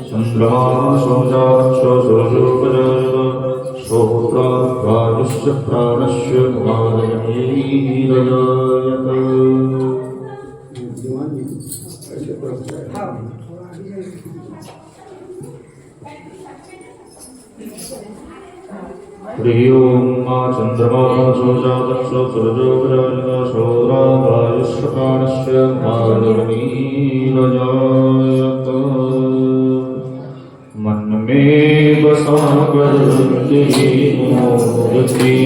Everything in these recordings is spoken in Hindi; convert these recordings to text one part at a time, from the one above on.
चंद्रमा सोजाक्षो सुरजोपजायत श्रोत्राद्वायुश्च प्राणस्य कुमारजनीरजायत। प्रियों मा चंद्रमा सोजाक्षो सुरजोपजायत श्रोत्राद्वायुश्च प्राणस्य कुमारजनीरजायत। मन में बसा कर तेरी मूर्ति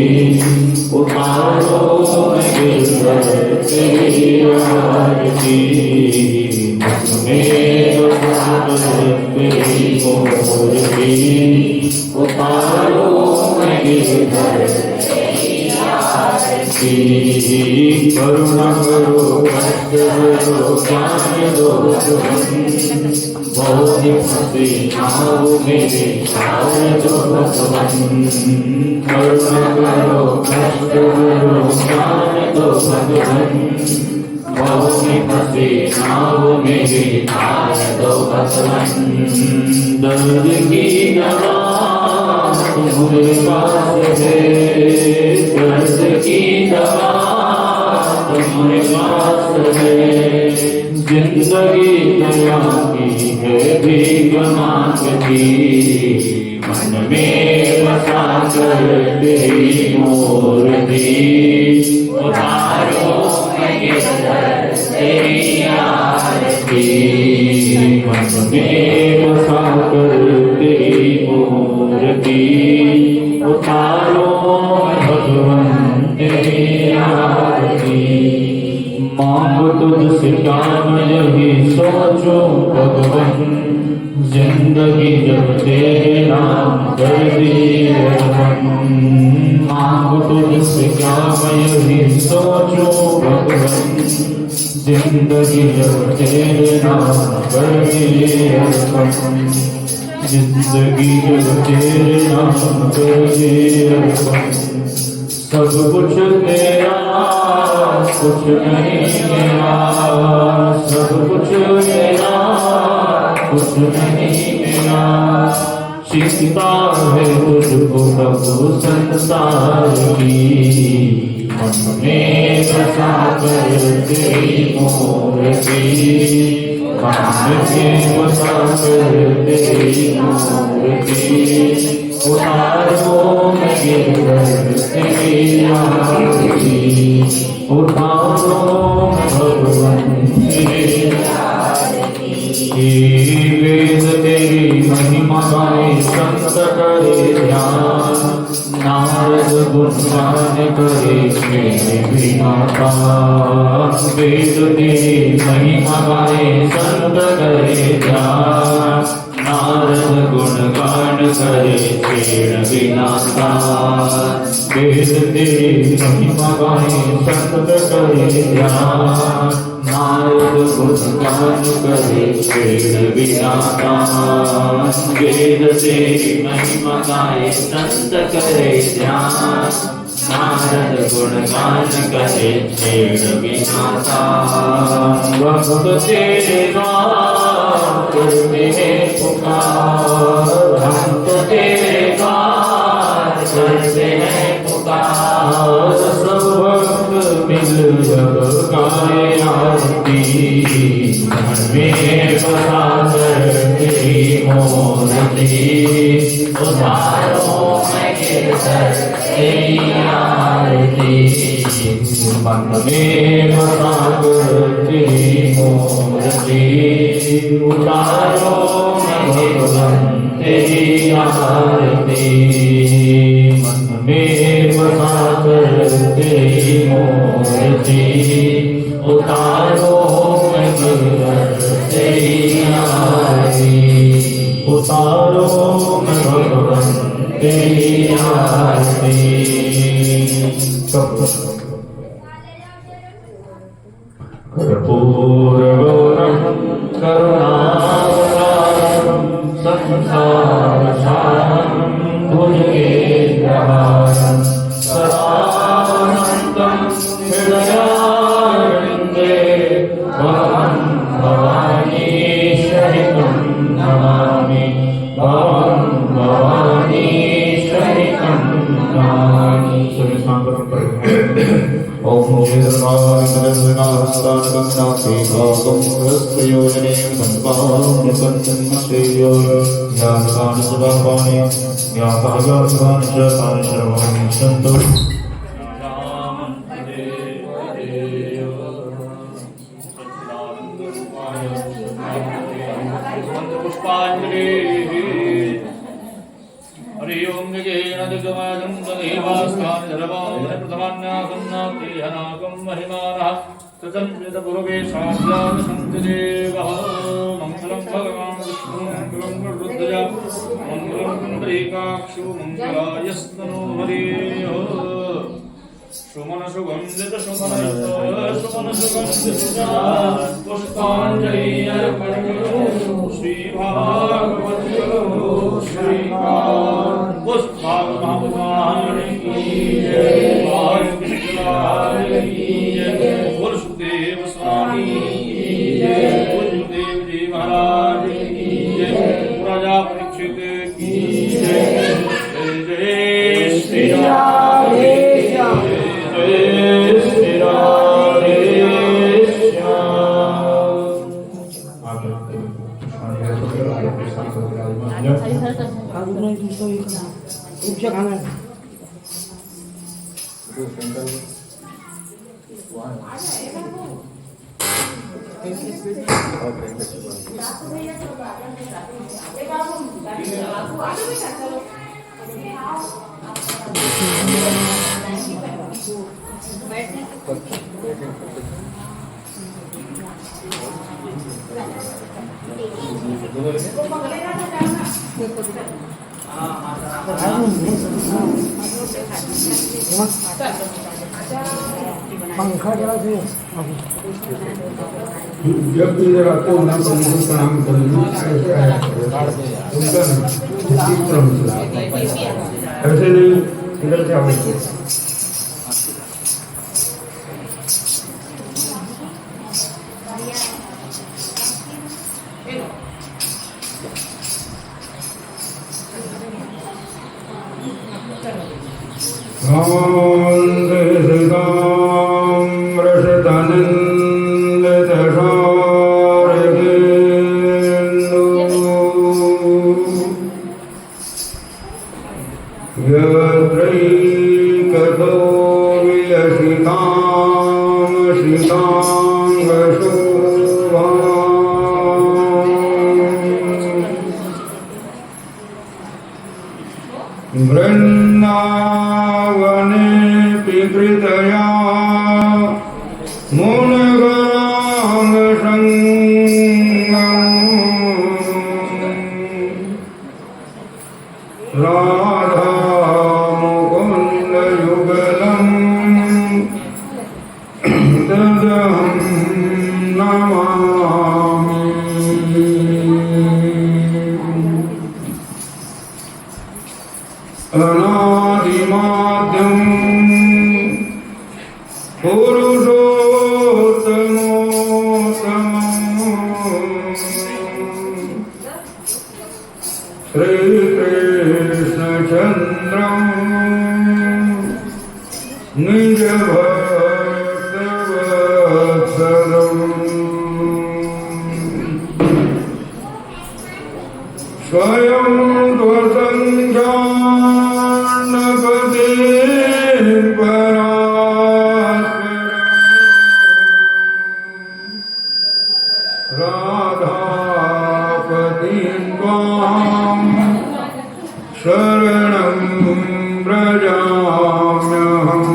उतारो गिरधर तेरी आरती। मन में बसा कर तेरी मूर्ति उतारो गिरधर तेरी आरती। करुणा करो कष्ट करो ज्ञान दो बहुत भक्ति आओ मेरे शायद भगवन। करुणा करो कष्ट करो ज्ञान दो भगवन। बहुत भक्ति आओ मेरे शायद भगवन। दर्द की दवा तुम्हारे पास है, दर्द की दवा तुम्हारे पास है। जिंदगी दया की है भीख मांगती। मन में बसा कर तेरी मूर्ति उतारो गिरधर तेरी आरती। मन में बसा कर तेरी मूर्ति उतारो भगवन तेरी आरती। मांग तुझसे काम यही सोचो भगवन। जिंदगी जब तेरे नाम कर दिए हम। मांग तुझसे काम यही सोचो भगवन। जिंदगी जब तेरे नाम कर दिए हम। जिंदगी जब तेरे नाम कर दिए हम। सब कुछ तेरा कुछ नहीं मेरा, सब कुछ तेरा कुछ नहीं मेरा। चिंता है तुझको प्रभु संसार की। मन में बसा कर तेरी मूर्ति, मन में बसा कर तेरी मूर्ति उतारो गिरधर तेरी आरती। उतारो भगवन तेरी आरती। वेद तेरी महिमा गाए संत करे ध्यान। नारद गुणगान करे मेरे विनाता। वेद तेरी महिमा गाए संत करे ध्यान। नारद गुणगान करे तेरा विनाता। वेद तेरी महिमा गाए संत करे ध्यान। नारद गुणगान करे तेरा विनाता। वेद तेरी महिमा गाए संत करे ध्यान। नारद गुणगान करे तेरा विनाता। भक्त तेरे नाम करते हैं पुकार। भक्त तेरे नाम करते हैं पुकार। सब भक्त मिल जब गाए आरती। मन में बसा कर तेरी मूर्ति उतारो गिरधर तेरी आरती। मन में बसा कर तेरी मूर्ति उतारो भगवन तेरी आरती। मन में बसा कर तेरी मूर्ति उतारो भगवन तेरी आरती। उतारो भगवन तेरी आरती। कर्पूरगौरं करुणावतारं संसारसारं भुजगेन्द्रहारं सदानन्दं हृदयारविन्दे भवानी शरणं सर्वज्ञाते भागं प्रयोजने धन्वामृतन्मश्रेय ज्ञानदानि च भावानि ज्ञाताव्यासानि च तानि सर्वाणि सन्तु हरि ओम जगेन दिगमानं देवास्तानि धर्माणि प्रथमान्यासन्नातेहनाकं महिमानः ततन्वितपुरुवे साध्यान् सन्तिदेवः मङ्गलं भगवान् विष्णु मङ्गलं गरुडध्वजा मङ्गलं पुण्डरीकाक्षो मङ्गलायस्तनो हरिः सुमनसुगन्धित पुष्पाञ्जलि श्रीभागवतो श्रीकान्त पुष्पाणि की जय गुरुदेव स्वामी की जय गुरुदेव जी महाराज की जय राजा परीक्षित की जय जय श्री राम पंखा जरा से जब भी जरा तो ना प्रणाम करेंगे ऐसे नहीं इधर से आओ वृन्दावने पितृतया मुनगराम राधा मुकुन्द युगलम् तदहं नमामि अनादिमाद्यं पुरुषोत्तमोत्तमम् श्रीकृष्णचन्द्रं निजभक्तवत्सलम् स्वयं त्वसङ्ख्यान्नपदे परात्परम् राधापतिं त्वां शरणं व्रजाम्यहम्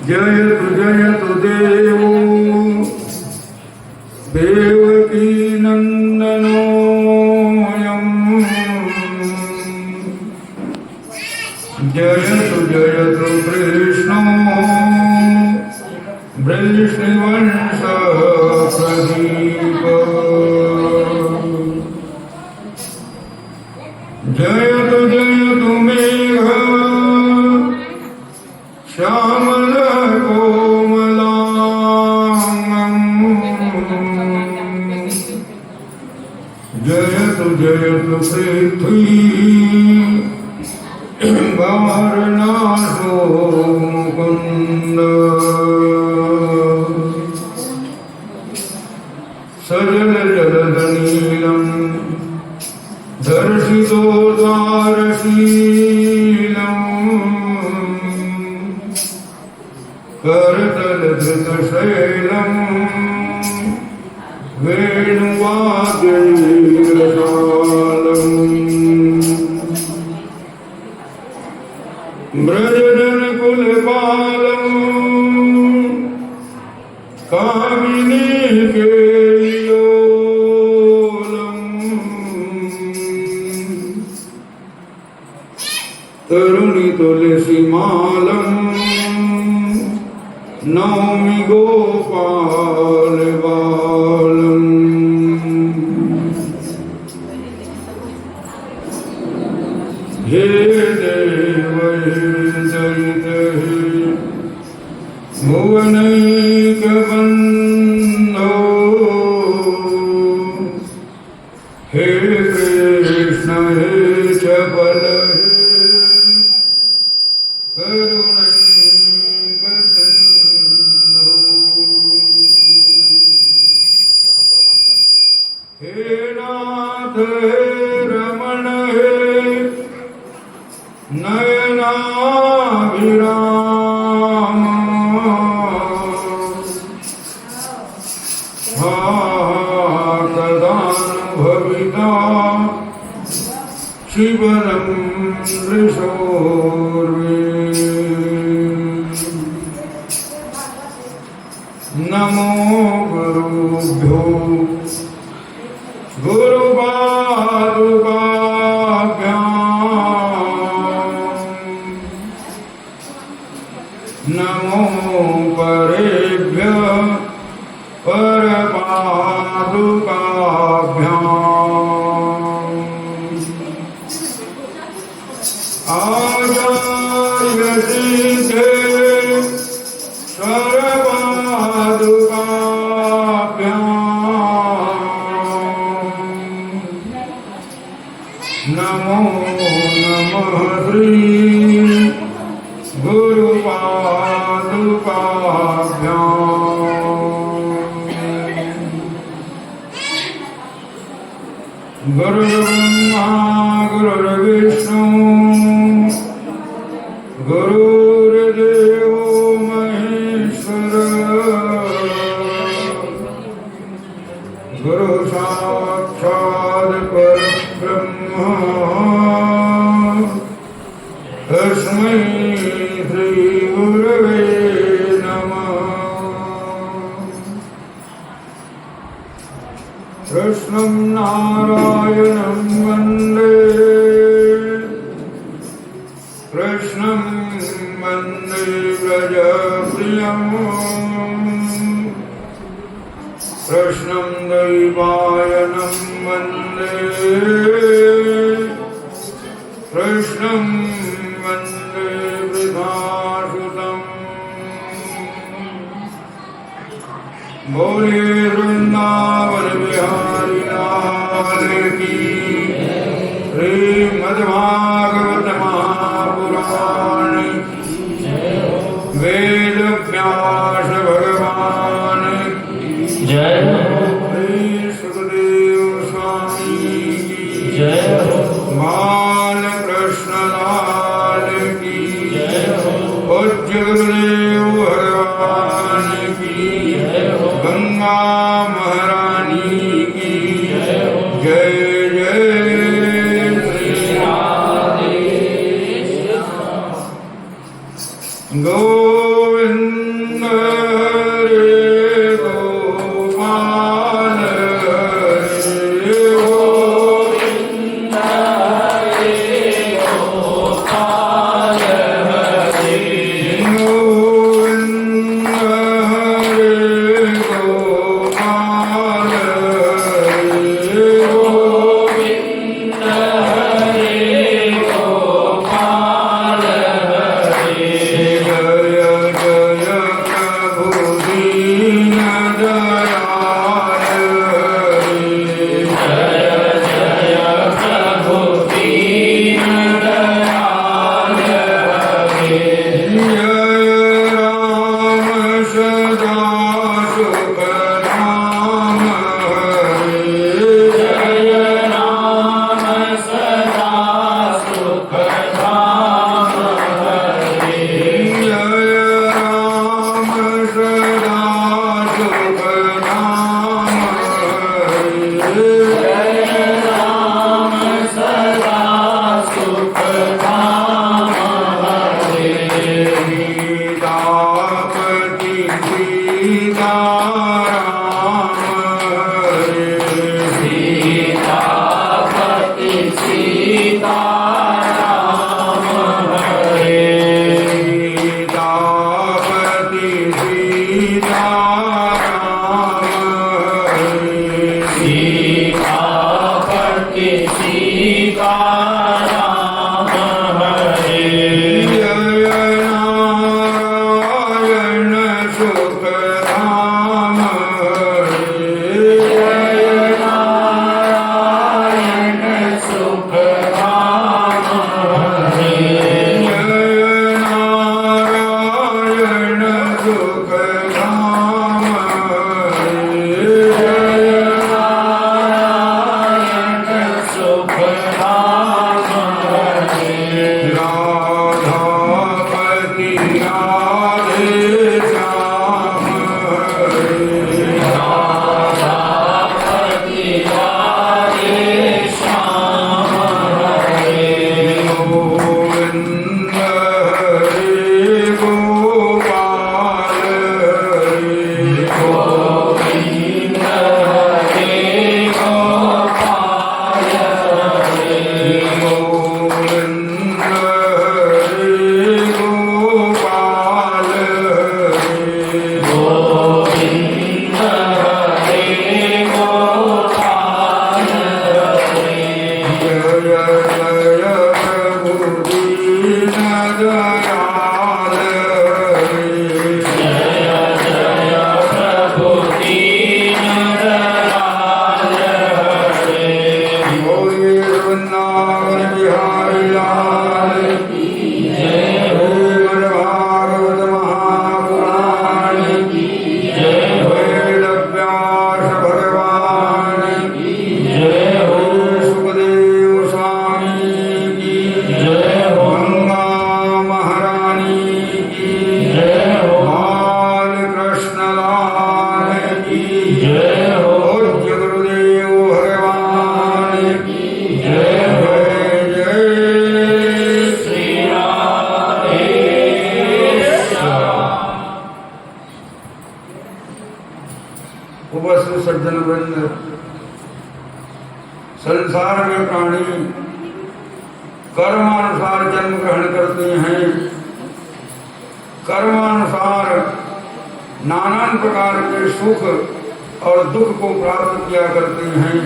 जयतु जयतु देवो देवकी नन्दनोऽयम् जयतु जयतु कृष्णो वृष्णिवंशप्रदीप जयतु जयतु मेघ श्यामलकोमलाङ्गम् जयतु जयतु पृथ्वी वारणासो करतलधृतशैलम् वेणुवाद्यैरसालम् व्रजजनकुलपालम् कामिनीकेलिलोलम् तरुणितुलसीमालम् नौमि गोपालबालम् हे देव हे दयित हे भुवनैकबन्धो हे कृष्ण हे चपल हे करुणैकसिन्धो हे नाथ हे रमण हे नयनाभिराम कदानुभविता शिवरं ऋषोर्वे नमो गुरुभ्यो गुरुपादुकाभ्याम् नमो परेभ्यः परपादुकाभ्याम् आचार्यसिद्धे सर्वपादुकाभ्याम् नमो नमः श्री गुरुपादुकाभ्याम् गुरुर्ब्रह्मा गुरुर्विष्णु गुरुर्देवो महेश्वर गुरु साक्षात् परब्रह्म तस्मै श्री गुरवे नमः कृष्णं नारायणं वन्दे कृष्णं वन्दे व्रजप्रियम् कृष्णं दैवायनं वन्दे कृष्णं वन्दे वृद्धासुतम् बोले वृंदावन बिहारी लाल की श्रीमद्भागवत महापुराण वेद व्यास भगवान जय श्री सुखदेव स्वामी की जय बाल कृष्ण लाल की पूज्य गुरुदेव भगवान की गंगा महारानी की जय जय श्री राधे गोविंद हरे गोपाल हरे गोविंद हरे गोपाल हरे गोविंद हरे गोपाल हरे गोविंद हरे गोपाल हरे जय जय सीतापति सीताराम हरे सीतापति सीताराम हरे सीतापति सीताराम हरे सीतापति सीताराम हरे जय नारायण सुख धाम हरे जय नारायण सुख धाम हरे जय नारायण सुख धाम हरे जय नारायण सुख धाम हरे राधापति राधे श्याम हरे राधापति राधे श्याम हरे गोविंद हरे गोपाल हरे गोविंद हरे गोपाल हरे गोविंद हरे गोपाल हरे गोविंद हरे गोपाल हरे जय जय प्रभु दीन दयाल हरे जय जय प्रभु दीन दयाल हरे बोलिए वृंदावन बिहारी लाल की जय हो भागवत महापुराण की जय हो वेद व्यास भगवान की जय हो सुखदेव स्वामी की जय हो गंगा महारानी की जय हो बाल कृष्ण लाल की जय हो पूज्य गुरुदेव भगवान की जय हो जय श्री राधे श्याम उपस्थित सज्जन वृंद, संसार में प्राणी कर्मानुसार जन्म ग्रहण करते हैं, कर्मानुसार नाना प्रकार के सुख और दुख को प्राप्त किया करते हैं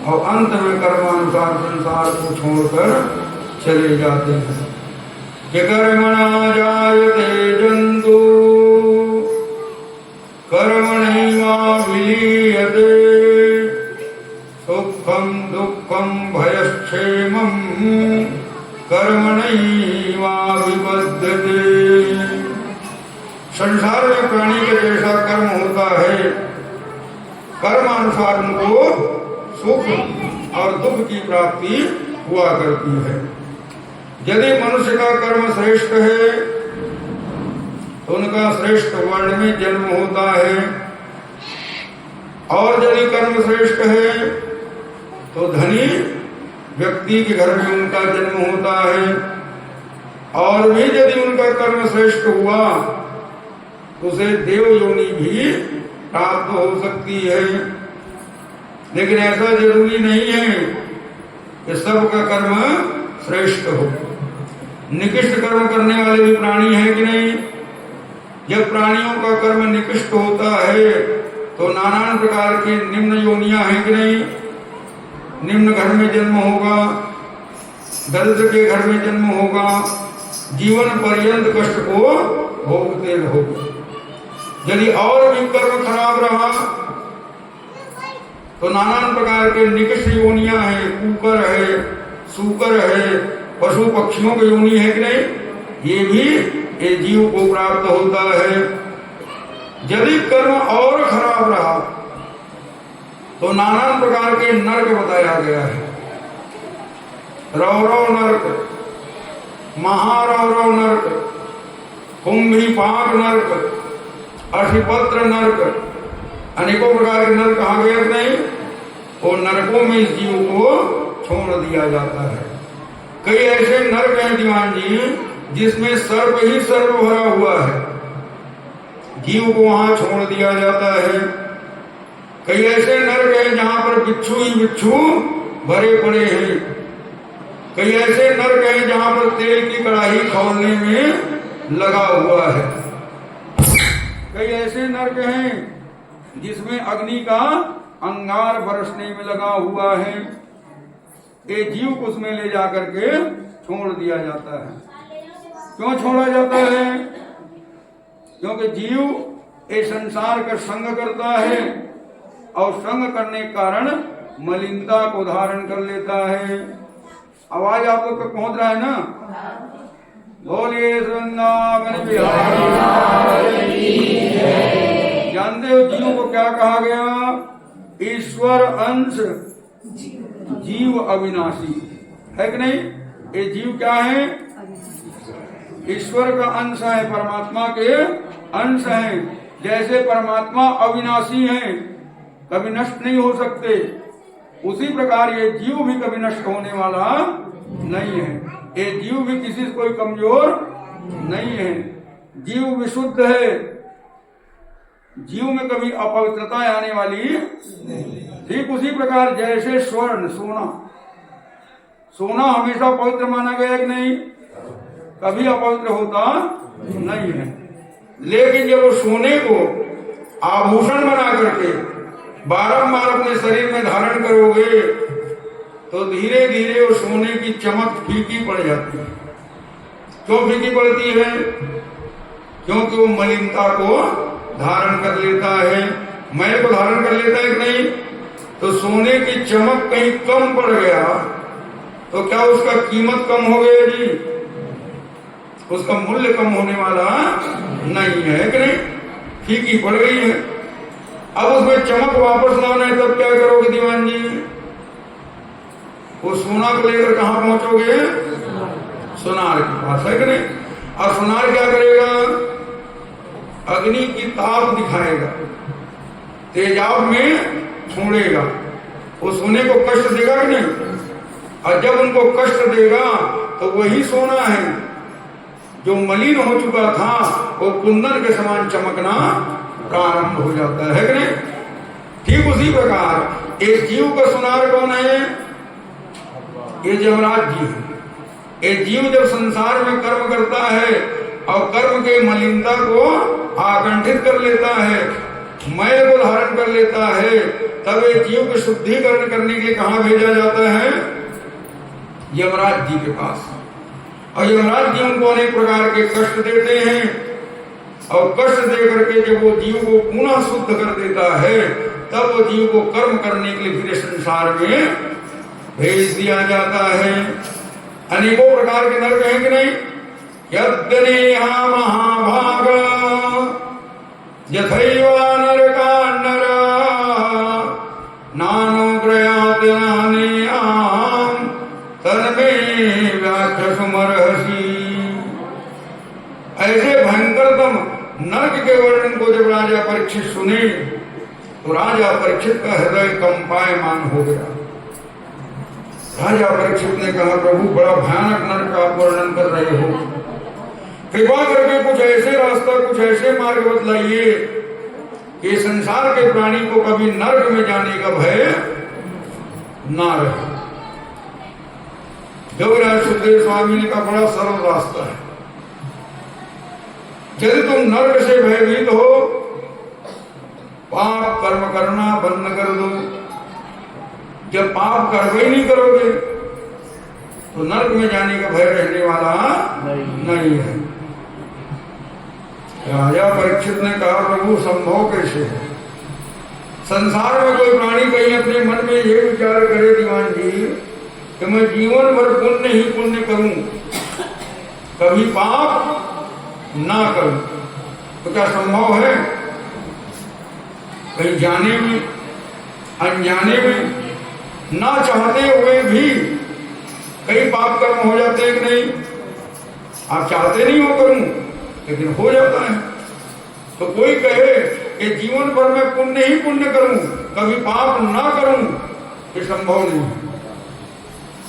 और अंत में कर्मानुसार संसार को छोड़कर चले जाते हैं। कि कर्मणा जायते जंतु कर्मणैवाभिलीयते सुखम दुखम भयक्षेमं कर्मणैवाभिपद्यते। संसार में प्राणी का जैसा कर्म होता है, कर्मानुसार उनको सुख और दुख की प्राप्ति हुआ करती है। यदि मनुष्य का कर्म श्रेष्ठ है तो उनका श्रेष्ठ वर्ण में जन्म होता है, और यदि कर्म श्रेष्ठ है तो धनी व्यक्ति के घर में उनका जन्म होता है, और भी यदि उनका कर्म श्रेष्ठ हुआ तो उसे देव योनि भी प्राप्त हो सकती है। लेकिन ऐसा जरूरी नहीं है कि सबका कर्म श्रेष्ठ हो। निकृष्ट कर्म करने वाले भी प्राणी हैं कि नहीं? जब प्राणियों का कर्म निकृष्ट होता है तो नाना प्रकार के निम्न योनियां हैं कि नहीं? निम्न घर में जन्म होगा, दरिद्र के घर में जन्म होगा, जीवन पर्यंत कष्ट को भोगते रहोगे। यदि और भी कर्म खराब रहा तो नाना प्रकार के निकृष्ट योनियां हैं, कुकर है, सूकर है, पशु पक्षियों की योनि है कि नहीं? ये भी ये जीव को प्राप्त होता है। यदि कर्म और खराब रहा तो नाना प्रकार के नरक बताया गया है। रौरव नरक, महारौरव नरक, कुंभीपाक नरक, अशिपत्र नरक, अनेकों प्रकार के नरक कहा गए नहीं? वो नरकों में इस जीव को छोड़ दिया जाता है। कई ऐसे नरक हैं दीवान जी जिसमें सर्प ही सर्प भरा हुआ है, जीव को वहां छोड़ दिया जाता है। कई ऐसे नरक हैं जहां पर बिच्छू ही बिच्छू भरे पड़े हैं। कई ऐसे नरक हैं जहां पर तेल की कड़ाही खोलने में लगा हुआ है। कई ऐसे नरक हैं जिसमें अग्नि का अंगार बरसने में लगा हुआ है। ये जीव को उसमें ले जाकर के छोड़ दिया जाता है। क्यों छोड़ा जाता है? क्योंकि जीव ये संसार का संग करता है और संग करने के कारण मलिनता को धारण कर लेता है। आवाज आप लोग तक पहुंच रहा है ना? बोलिए वृंदावन बिहारी। जानते हो जीव को क्या कहा गया? ईश्वर अंश जीव अविनाशी है कि नहीं? ये जीव क्या है? ईश्वर का अंश है, परमात्मा के अंश है। जैसे परमात्मा अविनाशी है, कभी नष्ट नहीं हो सकते, उसी प्रकार ये जीव भी कभी नष्ट होने वाला नहीं है। ये जीव भी किसी से कोई कमजोर नहीं है। जीव विशुद्ध है, जीव में कभी अपवित्रता आने वाली। ठीक उसी प्रकार जैसे स्वर्ण सोना हमेशा पवित्र माना गया कि नहीं? कभी अपवित्र होता नहीं है। लेकिन जब सोने को आभूषण बना करके बारंबार अपने शरीर में धारण करोगे तो धीरे धीरे वो सोने की चमक फीकी पड़ जाती है। क्यों फीकी पड़ती है? क्योंकि वो मलिनता को धारण कर लेता है, मैल को धारण कर लेता है कि नहीं? तो सोने की चमक कहीं कम पड़ गया तो क्या उसका कीमत कम हो गया जी? उसका मूल्य कम होने वाला नहीं है कि नहीं? फीकी पड़ गई है। अब उसमें चमक वापस लाना है तब क्या करोगे दीवान जी? वो सोना को लेकर कहां पहुंचोगे? सोनार के पास, है कि नहीं? और सोनार क्या करेगा? अग्नि की ताप दिखाएगा, तेजाब में छोड़ेगा। वो सोने को कष्ट देगा कि नहीं? और जब उनको कष्ट देगा तो वही सोना है जो मलिन हो चुका था, वो कुंदन के समान चमकना प्रारंभ हो जाता है कि नहीं? ठीक उसी प्रकार एक जीव का सोनार कौन है? ये यमराज जी है। ये जीव जब संसार में कर्म करता है और कर्म के मलिनता को आकंठित कर लेता है, मैल को धारण कर लेता है, तब ये जीव को शुद्धिकरण करने के लिए कहां भेजा जाता है? यमराज जी के पास। और यमराज जी उनको अनेक प्रकार के कष्ट देते हैं और कष्ट दे करके जब वो जीव को पुनः शुद्ध कर देता है तब वो जीव को कर्म करने के लिए फिर संसार में भेज दिया जाता है। अनेकों प्रकार के नरक हैं कि नहीं? यद्गनेहा महाभाग यथैव नरका नर नानो प्रयात नानेयाम तन्मे व्याख्या सुमरहसी। ऐसे भयंकरतम नरक के वर्णन को जब राजा परीक्षित सुने तो राजा परीक्षित का हृदय कंपायमान हो गया। राजा परीक्षित ने कहा, प्रभु बड़ा भयानक नरक का वर्णन कर रहे हो, कृपा करके कुछ ऐसे रास्ता, कुछ ऐसे मार्ग बतलाइए कि संसार के प्राणी को कभी नरक में जाने का भय ना रहे। जोगराज सुखदेव स्वामी ने कहा, बड़ा सरल रास्ता है। यदि तुम नरक से भयभीत हो, पाप कर्म करना बंद कर दो। जब पाप कर्म ही नहीं करोगे तो नरक में जाने का भय रहने वाला नहीं है। राजा परीक्षित ने कहा, प्रभु संभव कैसे है? संसार में कोई प्राणी कहीं अपने मन में ये विचार करे दीवान जी कि मैं जीवन भर पुण्य ही पुण्य करूं, कभी पाप ना करूं, तो क्या संभव है? कहीं जाने में, अनजाने में, ना चाहते हुए भी कई पाप कर्म हो जाते हैं कि नहीं? आप चाहते नहीं हो करूं, लेकिन हो जाता है। तो कोई कहे कि जीवन भर में पुण्य ही पुण्य करूं, कभी पाप ना करूं, ये संभव नहीं है।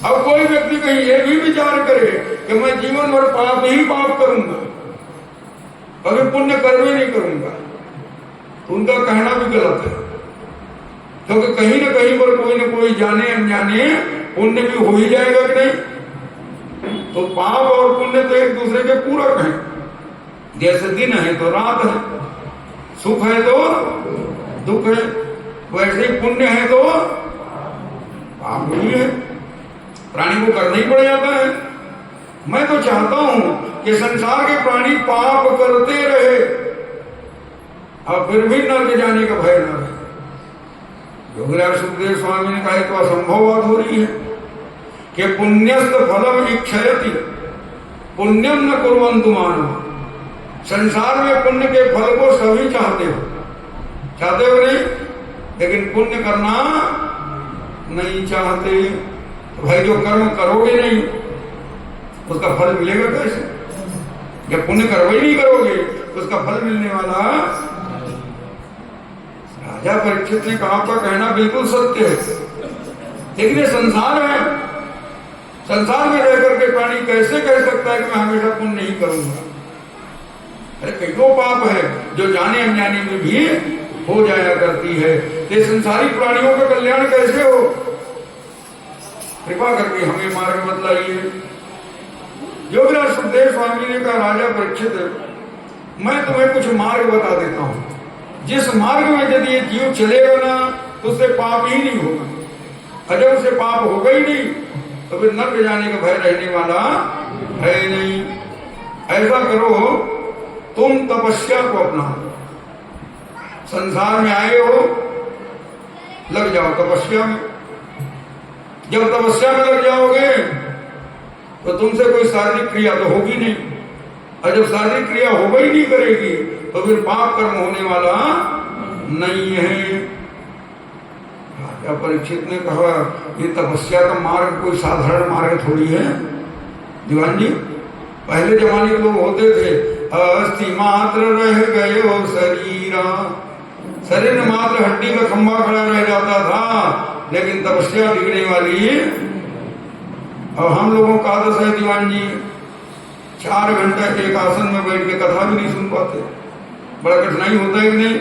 अब कोई व्यक्ति कहीं ये भी विचार करे कि मैं जीवन भर पाप ही पाप करूंगा, कभी पुण्य कर्म ही नहीं करूंगा, तो उनका कहना भी गलत है। क्योंकि कहीं ना कहीं पर कोई ना कोई जाने अनजाने पुण्य भी हो ही जाएगा कि नहीं। तो पाप और पुण्य तो एक दूसरे के पूरक हैं। जैसे दिन है तो रात है, सुख है तो दुख है, वैसे ही पुण्य है तो पाप भी है। प्राणी को करना ही पड़ जाता है। मैं तो चाहता हूं कि संसार के प्राणी पाप करते रहे और फिर भी नर्क जाने का भय न रहे। योगीराज सुखदेव स्वामी ने कहा तो असंभव बात हो रही है कि पुण्यस्त फलम इच्छयति पुण्यम न कुर्वन्तु मानव। संसार में पुण्य के फल को सभी चाहते हो नहीं, लेकिन पुण्य करना नहीं चाहते। तो भाई जो कर्म करोगे नहीं उसका फल मिलेगा कैसे? जब पुण्य कर्म ही नहीं करोगे तो उसका फल मिलने वाला। राजा परीक्षित ने कहा आपका कहना बिल्कुल सत्य है, लेकिन ये संसार है, संसार में रह करके प्राणी कैसे कह सकता है कि मैं हमेशा पुण्य नहीं करूंगा? अरे कईयों पाप है जो जाने अनजाने में भी हो जाया करती है। ये संसारी प्राणियों का कल्याण कैसे हो? कृपा करके हमें मार्ग बतलाइए। योगीराज सुखदेव स्वामी ने कहा राजा परीक्षित, मैं तुम्हें कुछ मार्ग बता देता हूं, जिस मार्ग में यदि ये जीव चलेगा ना तो उससे पाप ही नहीं होगा, और जब उससे पाप होगा ही नहीं तो फिर नर्क जाने का भय रहने वाला है नहीं। ऐसा करो, तुम तपस्या को अपनाओ। संसार में आए हो, लग जाओ तपस्या में। जब तपस्या में लग जाओगे तो तुमसे कोई शारीरिक क्रिया तो होगी नहीं, और जब शारीरिक क्रिया होगा ही नहीं करेगी तो फिर पाप कर्म होने वाला नहीं है। राजा परीक्षित ने कहा ये तपस्या का मार्ग कोई साधारण मार्ग थोड़ी है दीवान जी। पहले जमाने के लोग होते थे अस्थि मात्र रह गए हो शरीरा, शरीर में मात्र हड्डी का खंभा खड़ा रह जाता था, लेकिन तपस्या बिगड़ने वाली। और हम लोगों का आदत है दीवान जी 4 घंटा एक आसन में बैठ के कथा भी नहीं सुन पाते। बड़ा कठिनाई होता है कि नहीं?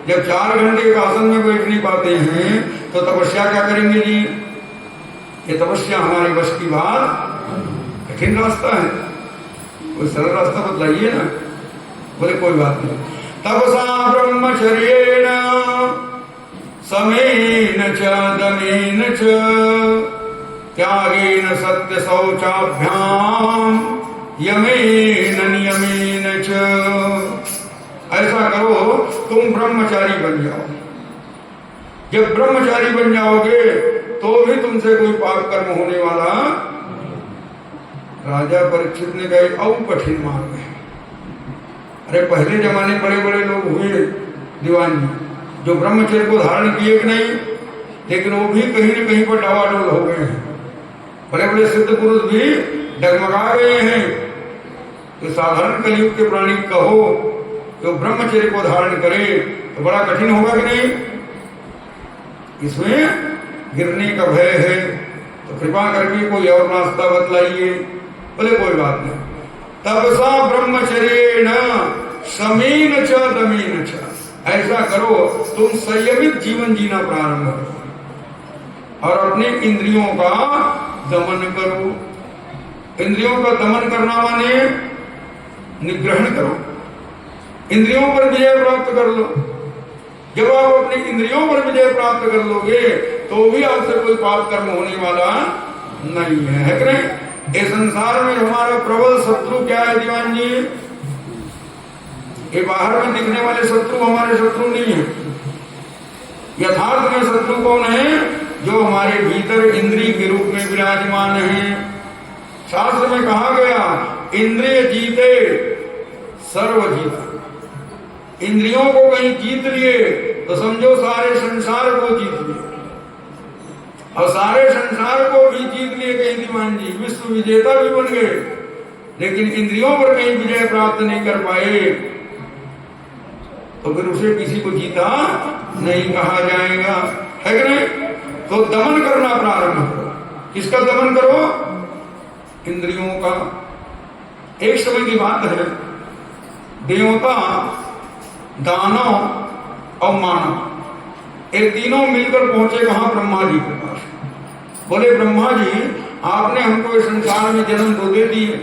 जब 4 घंटे एक आसन में बैठ नहीं पाते हैं तो तपस्या क्या करेंगे जी? ये तपस्या हमारे वश की बात, कठिन रास्ता है, कोई सरल रास्ता बतलाइए ना। बोले कोई बात नहीं। तपसा ब्रह्मचर्येण समेन च दमेन च त्यागेन सत्य शौचाभ्याम यमेन नियमेन च। ऐसा करो तुम ब्रह्मचारी बन जाओ। जब ब्रह्मचारी बन जाओगे तो भी तुमसे कोई पाप कर्म होने वाला। राजा परीक्षित ने कहा और कठिन मार्ग है। अरे पहले जमाने बड़े बड़े लोग हुए दीवान जी जो ब्रह्मचर्य को धारण किए कि नहीं, लेकिन वो भी कहीं न कहीं पर डवाडोल हो गए हैं। बड़े बड़े सिद्ध पुरुष भी डगमगा गए हैं। तो साधारण कलयुग के प्राणी कहो तो ब्रह्मचर्य को धारण करे तो बड़ा कठिन होगा कि नहीं? इसमें गिरने का भय है। तो कृपा करके कोई और रास्ता बतलाइए। बोले कोई बात नहीं। तपसा ब्रह्मचर्येण समेन च दमेन च। ऐसा करो तुम संयमित जीवन जीना प्रारंभ करो और अपने इंद्रियों का दमन करो। इंद्रियों का दमन करना माने निग्रहण करो, इंद्रियों पर विजय प्राप्त कर लो। जब आप अपनी इंद्रियों पर विजय प्राप्त कर लोगे तो भी आपसे कोई पाप कर्म होने वाला नहीं है कि नहीं? इस संसार में हमारा प्रबल शत्रु क्या है दीवान जी? ये बाहर में दिखने वाले शत्रु हमारे शत्रु नहीं है। यथार्थ में शत्रु कौन है? जो हमारे भीतर इंद्रिय के रूप में विराजमान है। शास्त्र में कहा गया इंद्रिय जीते सर्व जीता। इंद्रियों को कहीं जीत लिए तो समझो सारे संसार को जीत लिए, और सारे संसार को भी जीत लिए कहीं दीवान जी विश्व विजेता भी बन गए, लेकिन इंद्रियों पर कहीं विजय प्राप्त नहीं कर पाए तो फिर उसे किसी को जीता नहीं कहा जाएगा, है कि नहीं? तो दमन करना प्रारंभ करो। किसका दमन करो? इंद्रियों का। एक समय की बात है, देवता, दानव और मानव ये तीनों मिलकर पहुंचे कहां? ब्रह्मा जी के पास। बोले ब्रह्मा जी, आपने हमको इस संसार में जन्म तो दे दिए,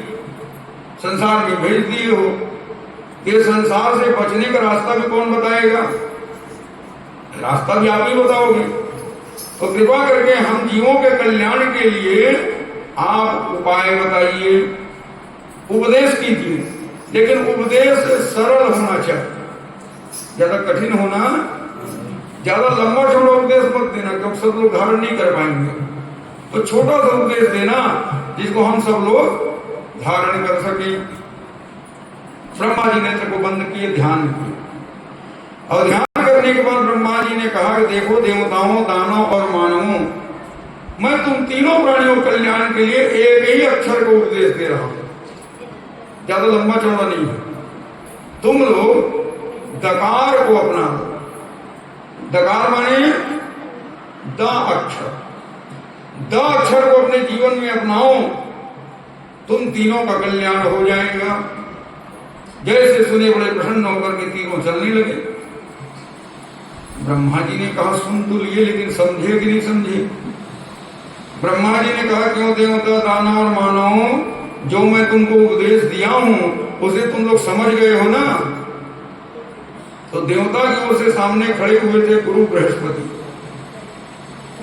संसार में भेज दिए हो, ये संसार से बचने का रास्ता भी कौन बताएगा? रास्ता भी आप ही बताओगे। तो कृपा करके हम जीवों के कल्याण के लिए आप उपाय बताइए, उपदेश कीजिए, लेकिन उपदेश सरल होना चाहिए, ज्यादा कठिन होना, ज्यादा लंबा चौड़ा उपदेश मत देना क्योंकि सब लोग धारण नहीं कर पाएंगे। तो छोटा सा उपदेश देना जिसको हम सब लोग धारण कर सके। ब्रह्मा जी नेत्र को बंद किए, ध्यान किए, और ध्यान करने के बाद ब्रह्मा जी ने कहा कि देखो देवताओं, दानव और मानवों, मैं तुम तीनों प्राणियों के कल्याण के लिए एक ही अक्षर को उपदेश दे रहा हूं, ज्यादा लंबा चौड़ा नहीं है। तुम लोग दकार को अपना लो। दकार माने द अक्षर, द अक्षर को अपने जीवन में अपनाओ, तुम तीनों का कल्याण हो जाएगा। जैसे सुने बड़े प्रसन्न होकर के तीनों चलने लगे। ब्रह्मा जी ने कहा सुन तो लिए, लेकिन समझे कि नहीं समझे? ब्रह्मा जी ने कहा क्यों देवता, दानव और मानव, जो मैं तुमको उपदेश दिया हूं उसे तुम लोग समझ गए हो ना? तो देवता की ओर से सामने खड़े हुए थे गुरु बृहस्पति।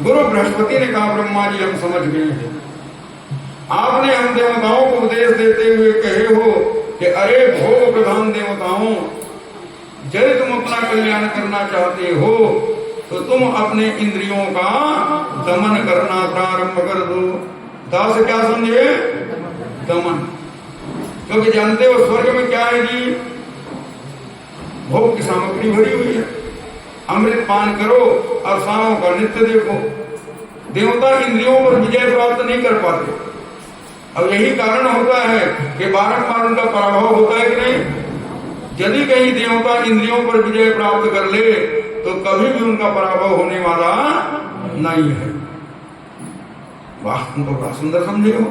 गुरु बृहस्पति ने कहा ब्रह्मा जी हम समझ गए हैं, आपने हम देवताओं को उपदेश देते हुए कहे हो कि अरे भोग प्रधान देवताओं, यदि तुम अपना कल्याण करना चाहते हो तो तुम अपने इंद्रियों का दमन करना प्रारंभ कर दो। दास क्या समझे? दमन। क्योंकि जानते हो स्वर्ग में क्या है जी? भोग की सामग्री भरी हुई है, अमृत पान करो, अवसानों का नित्य देखो। देवता इंद्रियों पर विजय प्राप्त नहीं कर पाते, और यही कारण होता है कि बारंबार उनका पराभव होता है कि नहीं? यदि कहीं देवता इंद्रियों पर विजय प्राप्त कर ले तो कभी भी उनका पराभव होने वाला नहीं है। वाह, तुम तो बड़ा सुंदर समझे हो।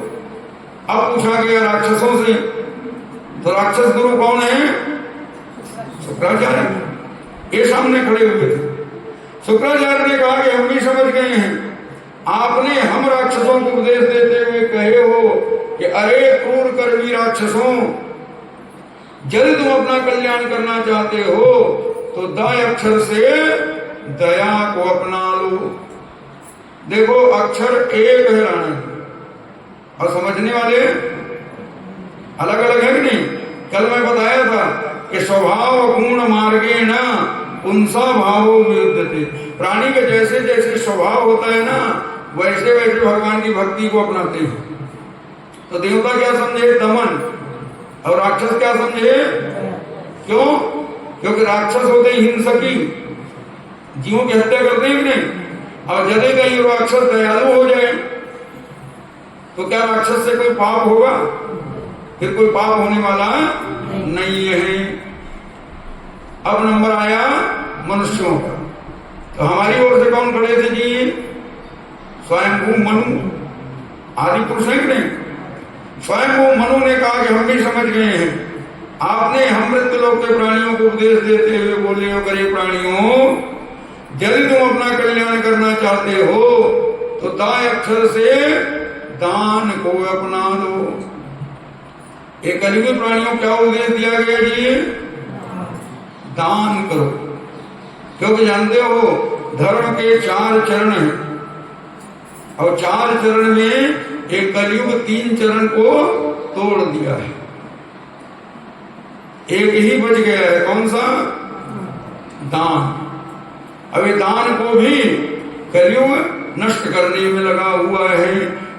अब पूछा गया राक्षसों से, तो राक्षस गुरु कौन है? शुक्राचार्य। ये सामने खड़े हुए थे। शुक्राचार्य ने कहा कि हम भी समझ गए हैं, आपने हम राक्षसों को उपदेश देते हुए कहे हो कि अरे क्रूर कर्मी राक्षसों, यदि तुम अपना कल्याण करना चाहते हो तो द अक्षर से दया को अपना लो। देखो अक्षर एक है रानी, और समझने वाले अलग अलग है कि नहीं? कल मैं बताया था कि स्वभाव गुण मार्गे न पुंसा भावो विरुद्धते। प्राणी के जैसे जैसे स्वभाव होता है ना, वैसे वैसे भगवान की भक्ति को अपनाते हैं। तो देवता क्या समझे? दमन। और राक्षस क्या समझे? क्यों? क्योंकि राक्षस होते हिंसकी, जीवों की हत्या करते हैं कि नहीं? और यदि कहीं राक्षस दयालु हो जाए तो क्या राक्षस से कोई पाप होगा? फिर कोई पाप होने वाला नहीं है। अब नंबर आया मनुष्यों का। तो हमारी ओर से कौन खड़े थे जी? स्वयंभू मनु, आदि पुरुष है कि नहीं? स्वयंभू मनु ने कहा कि हम भी समझ गए हैं, आपने हम मृत्युलोक के प्राणियों को उपदेश देते हुए बोले हो करे प्राणियों, यदि तुम अपना कल्याण करना चाहते हो तो दाय अक्षर से दान को अपना लो। एक कलियुगी प्राणियों क्या उपदेश दिया गया जी? दान करो। क्योंकि जानते हो धर्म के 4 चरण हैं, और 4 चरण में एक कलियुग 3 चरण को तोड़ दिया है, एक ही बच गया है। कौन सा? दान। अब ये दान को भी कलियुग नष्ट करने में लगा हुआ है,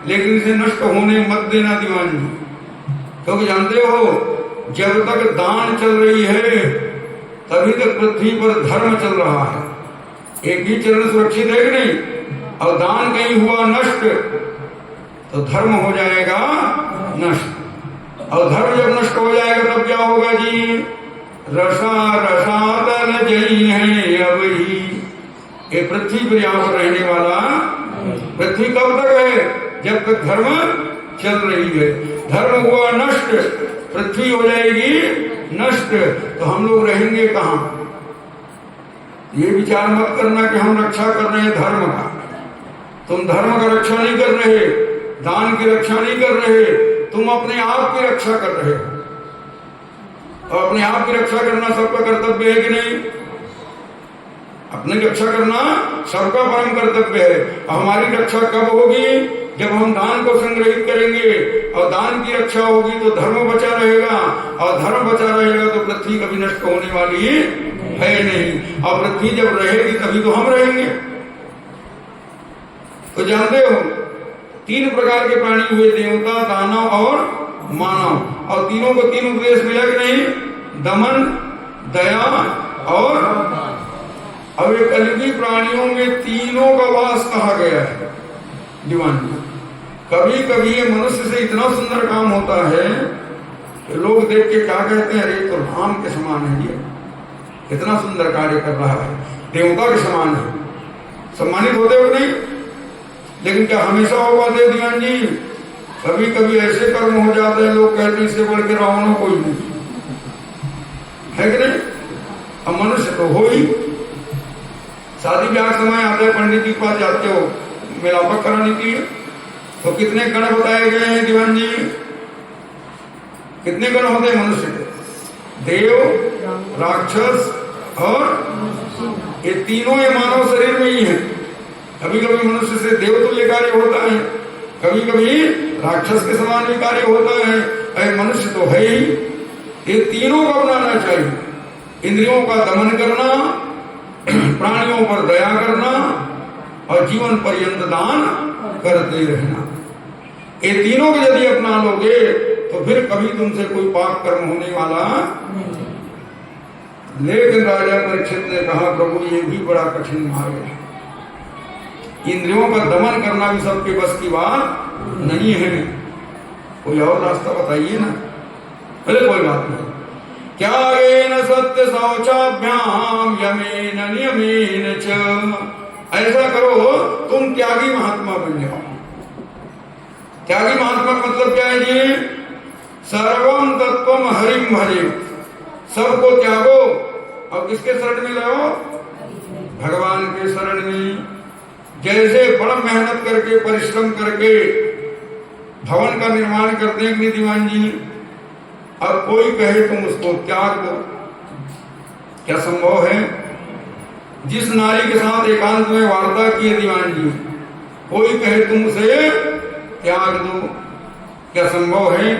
लेकिन इसे नष्ट होने मत देना दीवान जी। क्योंकि जानते हो जब तक दान चल रही है तभी तक पृथ्वी पर धर्म चल रहा है। एक ही चरण सुरक्षित है कि नहीं? और दान कहीं हुआ नष्ट तो धर्म हो जाएगा नष्ट, और धर्म जब नष्ट हो जाएगा तब क्या होगा जी? रसा रसातल जई है अब ही। ये पृथ्वी पर यहाँ पर रहने वाला, पृथ्वी कब तक है? जब तक धर्म चल रही है। धर्म हुआ नष्ट, पृथ्वी हो जाएगी नष्ट, तो हम लोग रहेंगे कहां? ये विचार मत करना कि हम रक्षा कर रहे हैं धर्म का। तुम धर्म का रक्षा नहीं कर रहे, दान की रक्षा नहीं कर रहे, तुम अपने आप की रक्षा कर रहे हो। और अपने आप की रक्षा करना सबका कर्तव्य है कि नहीं? अपनी रक्षा करना सबका परम कर्तव्य है। और हमारी रक्षा कब होगी? जब हम दान को संग्रहित करेंगे, और दान की रक्षा होगी तो धर्म बचा रहेगा, और धर्म बचा रहेगा तो पृथ्वी कभी नष्ट होने वाली है नहीं। और पृथ्वी जब रहेगी तभी तो हम रहेंगे। तो जानते हो 3 प्रकार के प्राणी हुए, देवता, दानव और मानव। और तीनों को 3 उपदेश मिला कि नहीं? दमन, दया और अब ये कलयुगी प्राणियों में तीनों का वास कहा गया है दीवान जी। कभी कभी ये मनुष्य से इतना सुंदर काम होता है कि लोग देख के क्या कहते हैं, अरे तो राम के समान है, ये इतना सुंदर कार्य कर रहा है, देवता के समान है। सम्मानित होते हो नहीं? लेकिन क्या हमेशा हो पाते हैं दीवान जी? कभी कभी ऐसे कर्म हो जाते हैं, लोग कहते हैं इससे बढ़ के रावण कोई नहीं है कि नहीं? अब मनुष्य तो हो ही। शादी ब्याह समय आता है, पंडित जी के पास जाते हो मिलापत कराने के लिए, तो कितने गण बताए गए हैं दीवान जी? कितने गण होते हैं मनुष्य के? देव, राक्षस और ये तीनों ये मानव शरीर में ही है। कभी कभी मनुष्य से देवतुल्य कार्य होता है, कभी कभी राक्षस के समान भी कार्य होता है। अरे मनुष्य तो है ही। ये तीनों को अपनाना चाहिए। इंद्रियों का दमन करना, प्राणियों पर दया करना और जीवन पर्यंत दान करते रहना। ये तीनों को यदि अपना लोगे तो फिर कभी तुमसे कोई पाप कर्म होने वाला नहीं। लेकिन राजा परीक्षित ने कहा, प्रभु ये भी बड़ा कठिन मार्ग है। इंद्रियों का दमन करना भी सबके बस की बात नहीं है। कोई और रास्ता बताइए ना। अरे कोई बात नहीं। त्यागेन सत्य शौचाभ्याम यमेन नियमेन च। ऐसा करो तुम त्यागी महात्मा बन जाओ। त्यागी महात्मा का मतलब क्या है जी? सर्वम तत्वम हरिम भजे। सबको त्यागो और किसके शरण में रहो? भगवान के शरण में। जैसे बड़ा मेहनत करके परिश्रम करके भवन का निर्माण करते हैं कि दीवान जी, अब कोई कहे तुम उसको त्याग दो, क्या संभव है? जिस नारी के साथ एकांत में वार्ता की है दीवान जी, कोई कहे तुम उसे त्याग दो, क्या संभव है?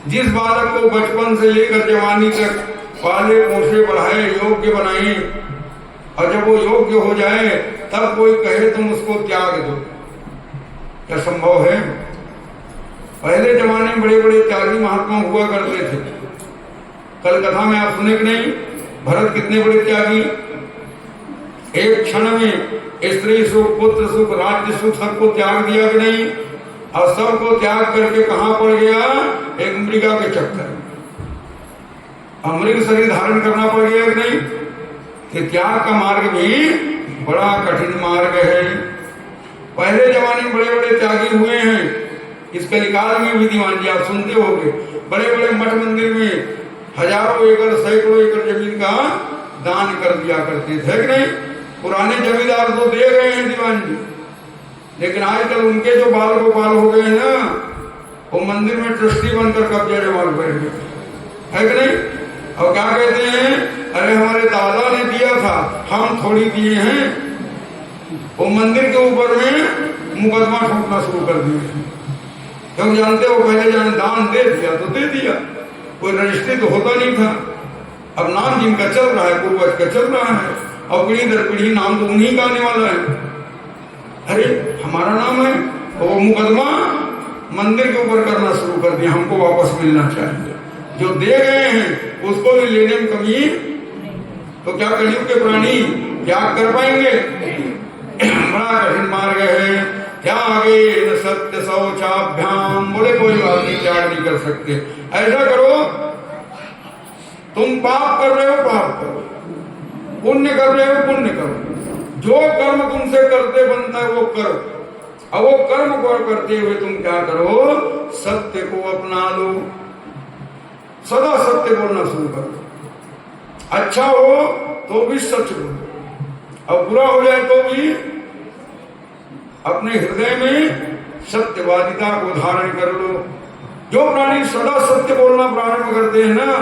जिस बालक को बचपन से लेकर जवानी तक पाले पोसे बढ़ाए योग्य बनाए और जब वो योग्य हो जाए तब कोई कहे तुम उसको त्याग दो, क्या संभव है? पहले जमाने में बड़े बड़े त्यागी महात्मा हुआ करते थे। कल कथा में आप सुने कि नहीं? भरत कितने बड़े त्यागी, एक क्षण में स्त्री सुख, पुत्र सुख, राज्य सुख सबको त्याग दिया कि नहीं? और सबको त्याग करके कहां पड़ गया? एक मृगा के चक्कर। अमृत शरीर धारण करना पड़ गया कि नहीं? कि त्याग का मार्ग भी बड़ा कठिन मार्ग है। पहले जमाने में बड़े बड़े त्यागी हुए हैं। इस कलिकाल में भी दीवान जी आप सुनते होंगे, बड़े बड़े मठ मंदिर में हजारों एकड़ सैकड़ों एकड़ जमीन का दान कर दिया करते थे कि नहीं? पुराने जमींदार तो दे गए हैं दीवान जी, लेकिन आजकल उनके जो बाल गोपाल हो गए हैं ना, वो मंदिर में ट्रस्टी बनकर कब्जा जमा बैठ गए है कि नहीं? और क्या कहते हैं, अरे हमारे दादा ने दिया था, हम थोड़ी दिए हैं। वो मंदिर के ऊपर में मुकदमा ठोकना शुरू कर दिए, क्योंकि जानते हो पहले जाने दान दे दिया तो दे दिया, कोई रजिस्ट्री तो होता नहीं था। अब नाम जिनका चल रहा है, पूर्वज का चल रहा है, और पीढ़ी दर पीढ़ी नाम तो उन्हीं का आने वाला है। अरे हमारा नाम है, वो मुकदमा मंदिर के ऊपर करना शुरू कर दिया, हमको वापस मिलना चाहिए। जो दे गए हैं उसको भी लेने में कमी, तो क्या कलयुग के प्राणी त्याग कर पाएंगे? बड़ा कठिन मार्ग है। त्यागे सत्य शौचाभ्याम, बोले कोई बात नहीं, त्याग नहीं कर सकते। ऐसा करो, तुम पाप कर रहे हो पाप करो, पुण्य कर रहे हो पुण्य करो, जो कर्म तुमसे करते बनता है वो करो। अब वो कर्म को करते हुए तुम क्या करो, सत्य को अपना लो, सदा सत्य बोलना शुरू करो। अच्छा हो तो भी सच बोलो, अब बुरा हो जाए तो भी अपने हृदय में सत्यवादिता को धारण कर लो। जो प्राणी सदा सत्य बोलना प्रारंभ करते हैं ना,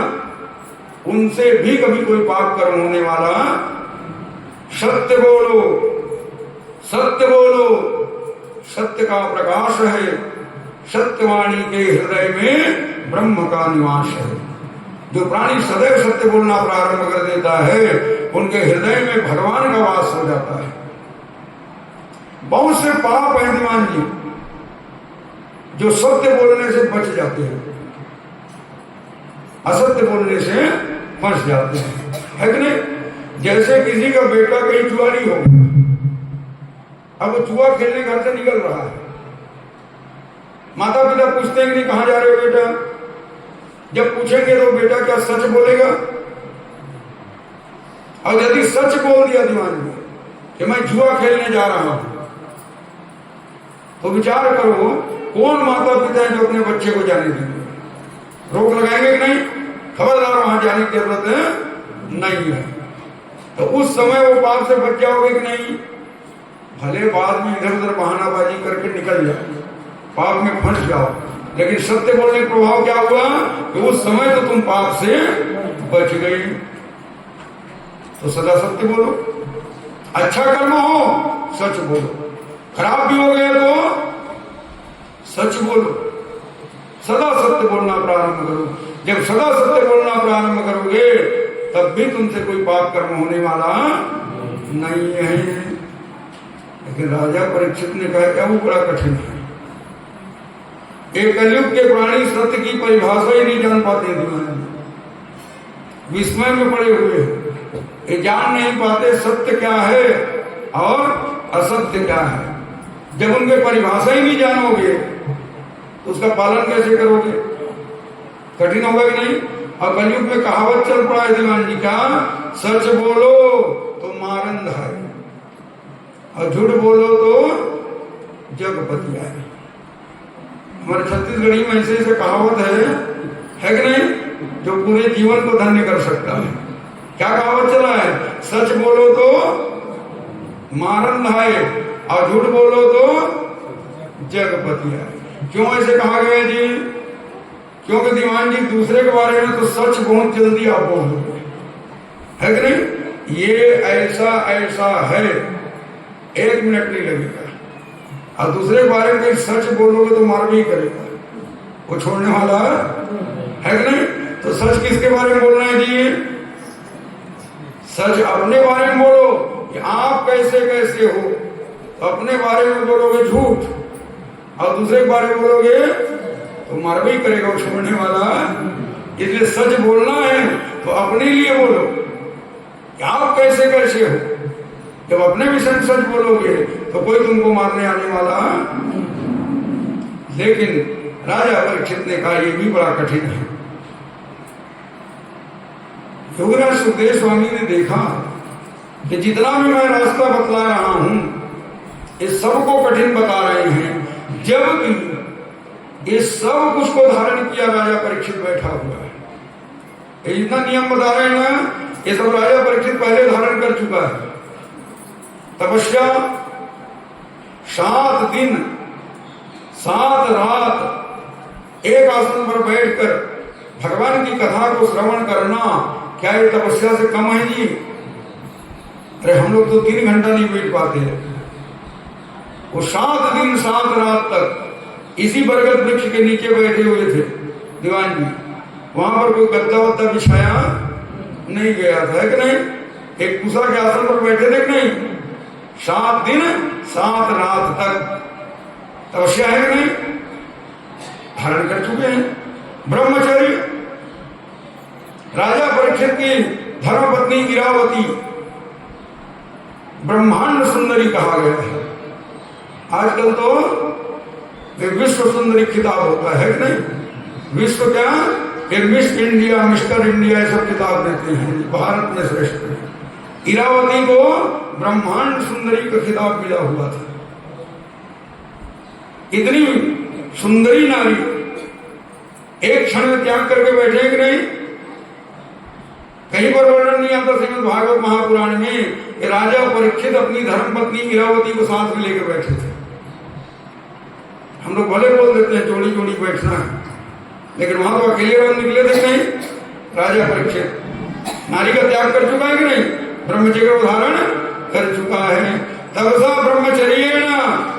उनसे भी कभी कोई पाप कर्म होने वाला। सत्य बोलो, सत्य बोलो, सत्य का प्रकाश है। सत्यवाणी के हृदय में ब्रह्म का निवास है। जो प्राणी सदैव सत्य बोलना प्रारंभ कर देता है, उनके हृदय में भगवान का वास हो जाता है। बहुत से पाप हैं दीवान जी जो सत्य बोलने से बच जाते हैं, असत्य बोलने से बच जाते हैं, है कि नहीं? जैसे किसी का बेटा कहीं जुआरी हो, अब वो जुआ खेलने घर से निकल रहा है, माता पिता पूछते हैं कि कहां जा रहे हो बेटा? जब पूछेंगे तो बेटा क्या सच बोलेगा? और यदि सच बोल दिया दीवान जी कि मैं जुआ खेलने जा रहा हूं, तो विचार करो कौन माता पिता है जो अपने बच्चे को जाने देंगे? रोक लगाएंगे कि नहीं? खबरदार, वहां जाने की जरूरत नहीं है। तो उस समय वो पाप से बच जाओगे कि नहीं? भले बाद में इधर उधर बहानाबाजी करके निकल जाओ, पाप में फंस जाओ, लेकिन सत्य बोलने का प्रभाव क्या हुआ कि उस समय तो तुम पाप से बच गई। तो सदा सत्य बोलो, अच्छा कर्म हो सच बोलो, खराब भी हो गया तो सच बोलो, सदा सत्य बोलना प्रारंभ करो। जब सदा सत्य बोलना प्रारंभ करोगे तब भी तुमसे कोई पाप कर्म होने वाला नहीं है। लेकिन राजा परीक्षित ने कहा क्या वो बड़ा कठिन है। एक कलयुग के प्राणी सत्य की परिभाषा ही नहीं जान पाते, विस्मय में पड़े हुए हैं। ये जान नहीं पाते सत्य क्या है और असत्य क्या है। जब उनके परिभाषा ही नहीं जानोगे तो उसका पालन कैसे करोगे? कठिन होगा कि नहीं? और कलयुग में कहावत चल पड़ा है दीवान जी का, सच बोलो तो मारंद है और झूठ बोलो तो जगपति आए। हमारे छत्तीसगढ़ी में ऐसे कहावत है कि नहीं, जो पूरे जीवन को धन्य कर सकता है। क्या कहावत चला है? सच बोलो तो मारंद है और झूठ बोलो तो जगपति आए। क्यों ऐसे कहा गया जी? क्योंकि दीवान जी दूसरे के बारे में तो सच बहुत जल्दी आप बोल दोगे, है कि नहीं? ये ऐसा ऐसा है, 1 मिनट नहीं लगेगा। और दूसरे के बारे में सच बोलोगे तो मार भी करेगा, वो छोड़ने वाला है कि नहीं? तो सच किसके बारे में बोलना है जी? सच अपने बारे में बोलो कि आप कैसे कैसे हो, तो अपने बारे में बोलोगे झूठ और दूसरे के बारे में बोलोगे तो मार भी करेगा, वो छोड़ने वाला। इसलिए सच बोलना है तो अपने लिए बोलो कि आप कैसे कैसे हो। जब अपने विषय में सच बोलोगे तो कोई तुमको मारने आने वाला। लेकिन राजा परीक्षित ने कहा यह भी बड़ा कठिन है। योगीराज सुखदेव स्वामी ने देखा कि जितना भी मैं रास्ता बतला रहा हूं ये सबको कठिन बता रहे हैं, जबकि ये सब कुछ को धारण किया राजा परीक्षित बैठा हुआ है। ये जितना नियम बता रहे हैं ना, ये सब राजा परीक्षित पहले धारण कर चुका है। तपस्या 7 दिन 7 रात एक आसन पर बैठकर भगवान की कथा को श्रवण करना, क्या ये तपस्या से कम है जी? अरे हम लोग तो 3 घंटा नहीं बैठ पाते। वो 7 दिन 7 रात तक इसी बरगद वृक्ष के नीचे बैठे हुए थे दीवान जी। वहां पर कोई गद्दा वद्दा बिछाया नहीं गया था, है कि नहीं? एक पूषा के आसन पर बैठे थे कि नहीं? 7 दिन 7 रात तक तपस्या है कि नहीं? धारण कर चुके हैं ब्रह्मचर्य। राजा परीक्षित की धर्मपत्नी इरावती ब्रह्मांड सुंदरी कहा गया है। आजकल तो विश्व सुंदरी खिताब होता है कि नहीं? विश्व क्या, एक मिस इंडिया, मिस्टर इंडिया, ये सब खिताब देते हैं। भारत में श्रेष्ठ इरावती को ब्रह्मांड सुंदरी का खिताब मिला हुआ था। इतनी सुंदरी नारी एक क्षण में त्याग करके बैठे कि नहीं? कहीं पर वर्णन नहीं आता श्रीमद् भागवत महापुराण में कि राजा परीक्षित अपनी धर्मपत्नी इरावती को साथ में लेकर बैठे थे। हम लोग भले बोल देते हैं जोड़ी जोड़ी बैठना है, लेकिन वहां तो अकेले राम निकले थे नहीं? राजा परीक्षित नारी का त्याग कर चुका है कि नहीं? ब्रह्मचर्य को धारण कर चुका है। तपसा ब्रह्मचर्येण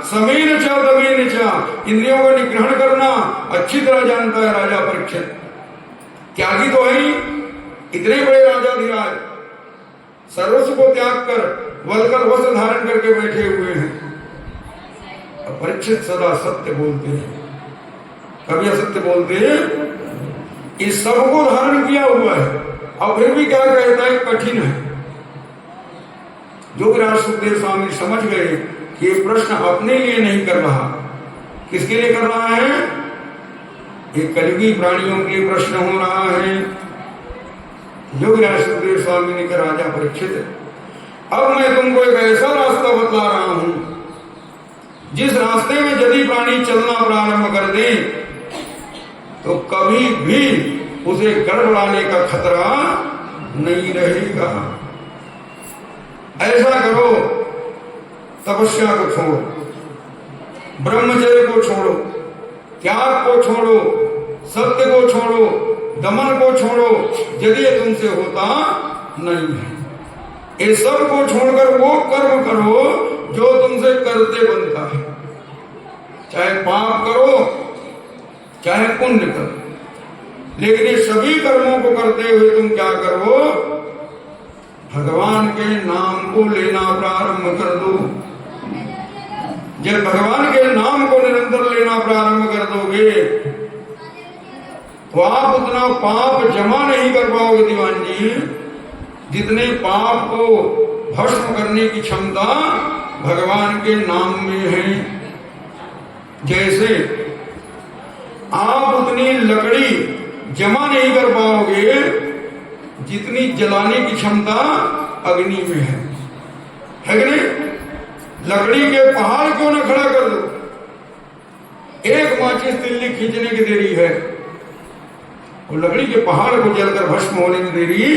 समेन च दमेन च, इंद्रियों का निग्रहण करना अच्छी तरह जानता है राजा परीक्षित। त्यागी तो है ही, इतने बड़े राजाधिराज सर्वस्व को त्याग कर वलकर वस्त्र धारण करके बैठे हुए हैं। परीक्षित सदा सत्य बोलते हैं, कभी असत्य बोलते हैं। इस सब को धारण किया हुआ है और फिर भी क्या कहता है? कठिन है। योगीराज सुखदेव स्वामी समझ गए कि ये प्रश्न अपने लिए नहीं कर रहा, किसके लिए कर रहा है? ये कलयुगी प्राणियों के लिए प्रश्न हो रहा है। योगीराज सुखदेव स्वामी ने कहा, राजा परीक्षित, अब मैं तुमको एक ऐसा रास्ता बतला रहा हूं जिस रास्ते में यदि प्राणी चलना प्रारंभ कर दे तो कभी भी उसे गड़बड़ाने का खतरा नहीं रहेगा। ऐसा करो, तपस्या को छोड़ो, ब्रह्मचर्य को छोड़ो, त्याग को छोड़ो, सत्य को छोड़ो, दमन को छोड़ो, यदि ये तुमसे होता नहीं है। ये सब को छोड़कर वो कर्म करो जो तुमसे करते बनता है। चाहे पाप करो चाहे पुण्य करो, लेकिन ये सभी कर्मों को करते हुए तुम क्या करो? भगवान के नाम को लेना प्रारंभ कर दो। जब भगवान के नाम को निरंतर लेना प्रारंभ कर दोगे तो आप उतना पाप जमा नहीं कर पाओगे दीवान जी, जितने पाप को भस्म करने की क्षमता भगवान के नाम में है। जैसे आप उतनी लकड़ी जमा नहीं कर पाओगे जितनी जलाने की क्षमता अग्नि में है कि नहीं? लकड़ी के पहाड़ क्यों न खड़ा कर दो, एक माचिस तिल्ली खींचने की देरी है, और लकड़ी के पहाड़ को जलकर भस्म होने में देरी।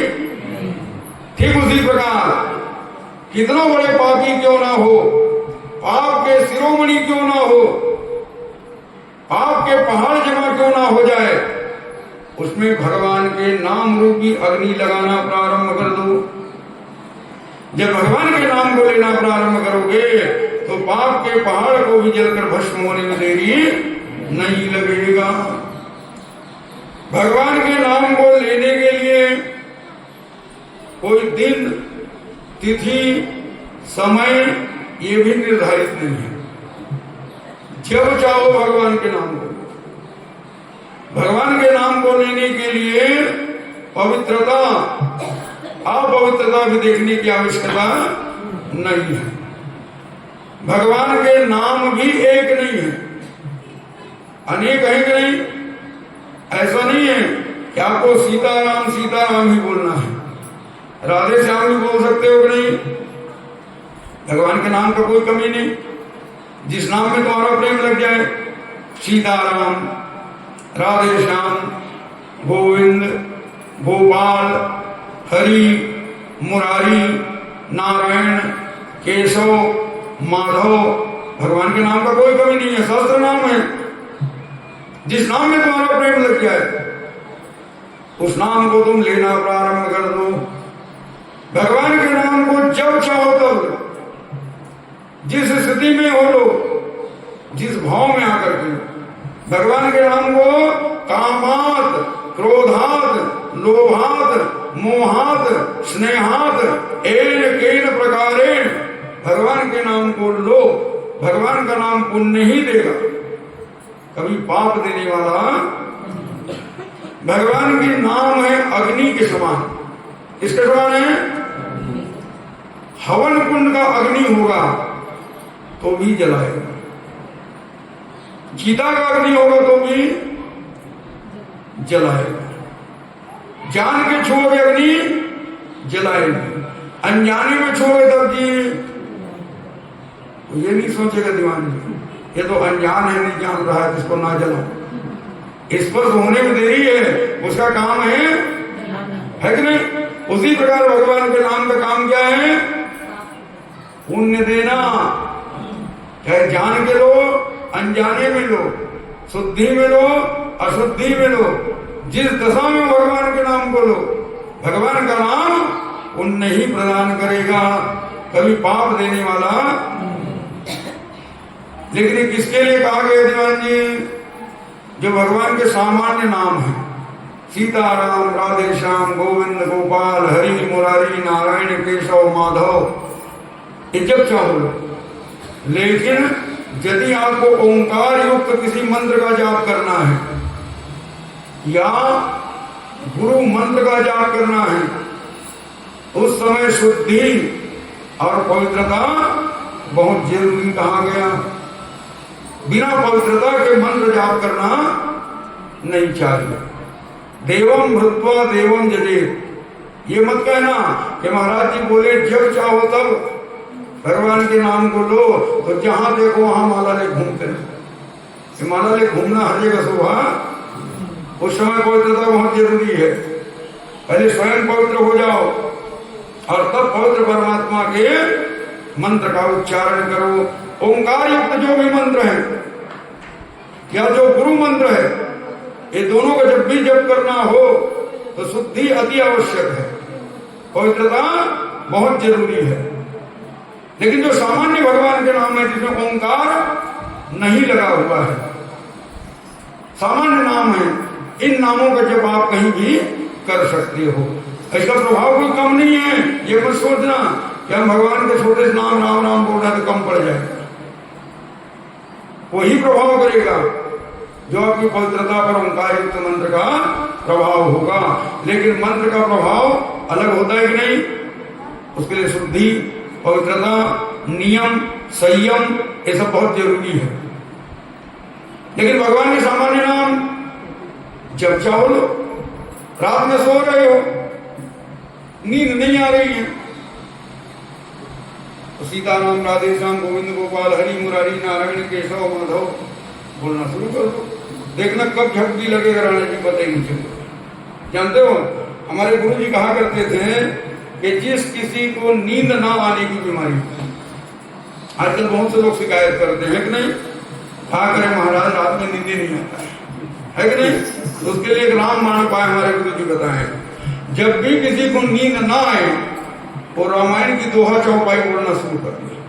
ठीक उसी प्रकार कितना बड़े पापी क्यों ना हो, पाप के शिरोमणि क्यों ना हो, पाप के पहाड़ जमा क्यों ना हो जाए, उसमें भगवान के नाम रूपी अग्नि लगाना प्रारंभ कर दो। जब भगवान के नाम को लेना प्रारंभ करोगे तो पाप के पहाड़ को भी जलकर भस्म होने में देरी नहीं लगेगा। भगवान के नाम को लेने के लिए कोई दिन, तिथि, समय ये भी निर्धारित नहीं है। जब चाहो भगवान के नाम को, भगवान के नाम को लेने के लिए पवित्रता अपवित्रता भी देखने की आवश्यकता नहीं है। भगवान के नाम भी एक नहीं है, अनेक है कि नहीं? ऐसा नहीं है कि आपको सीताराम सीताराम ही बोलना है, राधे श्याम भी बोल सकते हो कि नहीं? भगवान के नाम का कोई कमी नहीं। जिस नाम में तुम्हारा प्रेम लग जाए, सीताराम, राधे श्याम, गोविंद, गोपाल, हरि, मुरारी, नारायण, केशव, माधव, भगवान के नाम का कोई कमी नहीं है, सहस्त्र नाम है। जिस नाम में तुम्हारा प्रेम लग जाए उस नाम को तुम लेना प्रारंभ कर दो। भगवान के नाम को जब चाहो तब, जिस स्थिति में हो लो, जिस भाव में आकर के भगवान के नाम को कामात, क्रोधात, लोभात, मोहात, स्नेहात एन केन प्रकारेण भगवान के नाम को लो। भगवान का नाम पुण्य ही देगा, कभी पाप देने वाला। भगवान के नाम है अग्नि के समान। इसके समान है हवन कुंड का अग्नि होगा तो भी जलाएगा, गीता का अग्नि होगा तो भी जलाएगा। जान के छोड़ोगे अग्नि जलाएगी, अनजाने में छोड़ोगे तब जी ये नहीं सोचेगा दीवान जी ये तो अनजान है, नहीं जान रहा है, इसको ना जलाओ। स्पर्श होने में देरी है, उसका काम है कि नहीं? उसी प्रकार भगवान के नाम का काम क्या है? पुण्य देना। चाहे जान के लो, अनजाने में लो, शुद्धि में लो, अशुद्धि में लो, जिस दशा में भगवान के नाम को लो, भगवान का नाम पुण्य ही प्रदान करेगा, कभी पाप देने वाला। लेकिन ये किसके लिए कहा गया दीवान जी? जो भगवान के सामान्य नाम है, सीताराम, राधे श्याम, गोविंद, गोपाल, हरि, मुरारी, नारायण, केशव, माधव, ये जब चाहो। लेकिन यदि आपको ओंकार युक्त किसी मंत्र का जाप करना है या गुरु मंत्र का जाप करना है, उस समय शुद्धि और पवित्रता बहुत जरूरी कहा गया। बिना पवित्रता के मंत्र जाप करना नहीं चाहिए। देवम भृत्वा देवम जजेत। ये मत कहना कि महाराज जी बोले जब चाहो तब भगवान के नाम को लो, तो जहां देखो वहां माला ले घूमते हैं। माला ले घूमना हर जगह शोभा। उस समय पवित्रता बहुत जरूरी है। पहले स्वयं पवित्र हो जाओ और तब पवित्र परमात्मा के मंत्र का उच्चारण करो। ओंकार युक्त जो भी मंत्र है या जो गुरु मंत्र है, ये दोनों का जब भी जप करना हो तो शुद्धि अति आवश्यक है, पवित्रता बहुत जरूरी है। लेकिन जो सामान्य भगवान के नाम है जिसमें ओंकार नहीं लगा हुआ है, सामान्य नाम है, इन नामों का जप आप कहीं भी कर सकते हो। इसका प्रभाव कोई कम नहीं है। ये मत सोचना कि हम भगवान के छोटे से नाम राम राम बोल रहे हैं तो कम पड़ जाएगा। वही प्रभाव करेगा जो आपकी पवित्रता पर ओंकार युक्त मंत्र का प्रभाव होगा। लेकिन मंत्र का प्रभाव अलग होता है कि नहीं? उसके लिए शुद्धि, पवित्रता, नियम, संयम, ये सब बहुत जरूरी है। लेकिन भगवान के सामान्य नाम जब चाहो लो। रात में सो रहे हो, नींद नहीं आ रही है, तो सीताराम, राधे श्याम, गोविंद, गोपाल, हरि, मुरारी, नारायण, केशव, माधव बोलना शुरू कर दो। देखना कब झपकी लगेगा, राणा जी पता ही नहीं चलेगा। जानते हो, हमारे गुरु जी कहा करते थे कि जिस किसी को नींद ना आने की बीमारी, आजकल बहुत से लोग शिकायत करते हैं कि नहीं, क्या करें महाराज रात में नींद नहीं आता है कि नहीं? तो उसके लिए एक रामबाण उपाय हमारे गुरु जी बताए। जब भी किसी को नींद ना आए और रामायण की दोहा चौपाई बोलना शुरू कर दिया।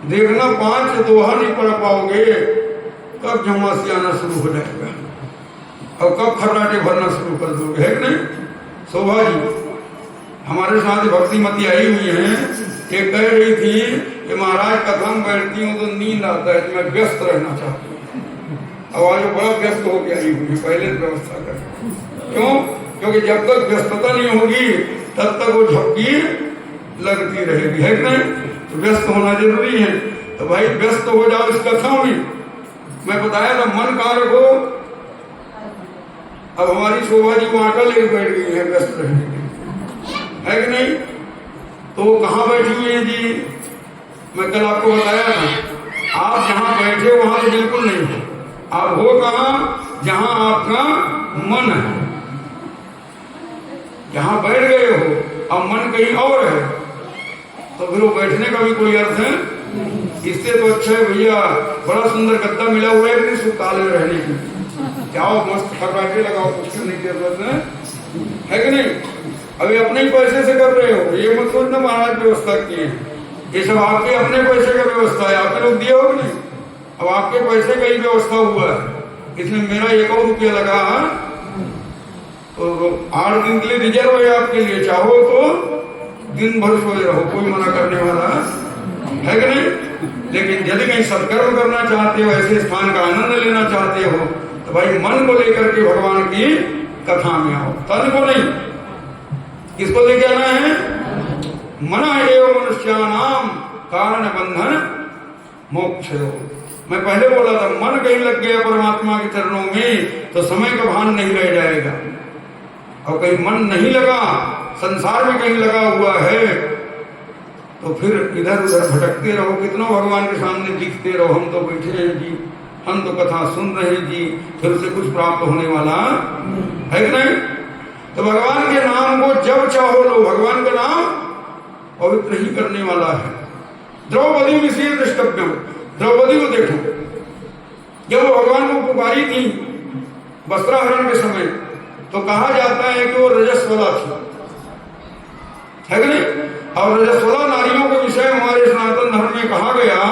देखना 5 दोहा नहीं पढ़ पाओगे, कब झमासी आना शुरू हो जाएगा और कब खर्राटे भरना शुरू कर दोगे, है कि नहीं? शोभा जी हमारे साथ भक्तिमती आई हुई है, ये कह रही थी कि महाराज कथा में बैठती हूँ तो नींद आता है, तो मैं व्यस्त रहना चाहती हूँ। अब आज बड़ा व्यस्त होकर आई हुई है, पहले व्यवस्था कर। क्यों? क्योंकि जब तक व्यस्तता नहीं होगी तब तक वो झपकी लगती रहेगी, है कि नहीं? तो व्यस्त होना जरूरी है। तो भाई व्यस्त हो जाओ इस कथा में। मैं बताया था मन कारक हो। अब हमारी शोभा जी को आटा लेकर बैठ गई है व्यस्त रहने के, है कि नहीं? तो वो कहाँ बैठी हुई है जी? मैं कल आपको बताया था, आप जहां बैठे वहां तो बिल्कुल नहीं हो। आप हो कहाँ? जहां आपका मन है, जहां बैठ गए हो, अब मन कहीं और है, तो फिर वो बैठने का भी कोई अर्थ है? इससे तो अच्छा है भैया, बड़ा सुंदर गद्दा मिला हुआ है सुताले रहने की, जाओ मस्त खर्राटे लगाओ, कुछ करने की जरूरत है कि नहीं? अभी अपने ही पैसे से कर रहे हो, ये मत सोचना महाराज व्यवस्था की है। ये सब आपके अपने पैसे का व्यवस्था है, आपके लोग दिए हो कि नहीं? अब आपके पैसे का ही व्यवस्था हुआ है, इसमें मेरा 1 रुपया लगा तो 8 दिन के लिए रिजर्व है आपके लिए। चाहो तो दिन भर सोए रहो, कोई मना करने वाला है कि नहीं? लेकिन यदि कहीं सत्कर्म करना चाहते हो, ऐसे स्थान का आनंद लेना चाहते हो, तो भाई मन को लेकर के भगवान की कथा में आओ, तन को नहीं। किसको लेके आना है? मना एवं मनुष्यानाम कारण बंधन मोक्ष। मैं पहले बोला था, मन कहीं लग गया परमात्मा के चरणों में तो समय का भान नहीं रह जाएगा। और कहीं मन नहीं लगा, संसार में कहीं लगा हुआ है, तो फिर इधर उधर भटकते रहो, कितना भगवान के सामने दिखते रहो, हम तो बैठे हैं जी, हम तो कथा सुन रहे हैं जी, फिर उसे कुछ प्राप्त होने वाला है कि नहीं? तो भगवान के नाम को जब चाहो लो, भगवान का नाम पवित्र ही करने वाला है। द्रौपदी विषय द्रष्टव्यम, द्रौपदी को देखो, जब वो भगवान को पुकारी थी वस्त्राहरण के समय, तो कहा जाता है कि वो रजस्वला थी, है कि नहीं? और रजस्वला नारियों के विषय हमारे सनातन धर्म में कहा गया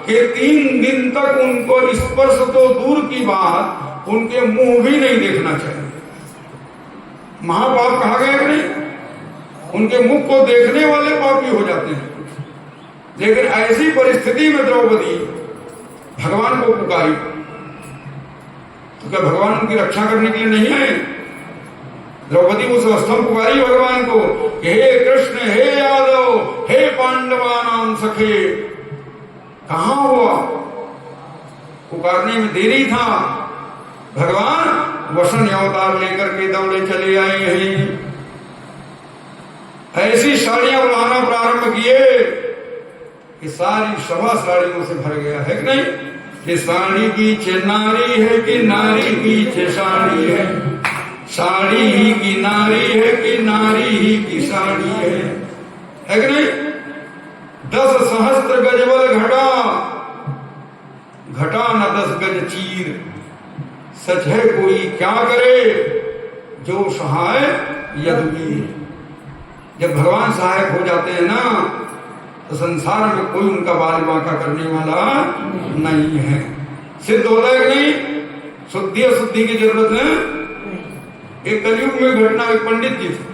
कि 3 दिन तक उनको स्पर्श तो दूर की बात, उनके मुंह भी नहीं देखना चाहिए। महापाप कहा गया कि नहीं? उनके मुख को देखने वाले पापी हो जाते हैं। लेकिन ऐसी परिस्थिति में द्रौपदी भगवान को पुकारी, तो क्या भगवान उनकी रक्षा करने के लिए नहीं आए? द्रौपदी उस अवस्था में पुकारी भगवान को कि हे कृष्ण, हे यादव, हे पांडवा नाम सखे। कहां हुआ? पुकारने में देरी था, भगवान वसन अवतार लेकर के दौड़े चले आए हैं। ऐसी साड़ियां उड़ाना प्रारंभ किए कि सारी सभा साड़ियों से भर गया, है कि नहीं? कि साड़ी की नारी है कि नारी की साड़ी है, साड़ी ही की नारी है कि नारी ही की साड़ी है कि नहीं? 10 सहस्त्र गज बल घटा, घटा न 10 गज चीर, सच है कोई क्या करे जो सहाय यदुवीर। जब भगवान सहायक हो जाते हैं ना, तो संसार में कोई उनका बाल बांका करने वाला नहीं है। सिद्ध होता है कि नहीं? शुद्धि अशुद्धि की जरूरत है। एक कलयुग में घटना, एक पंडित जी थे,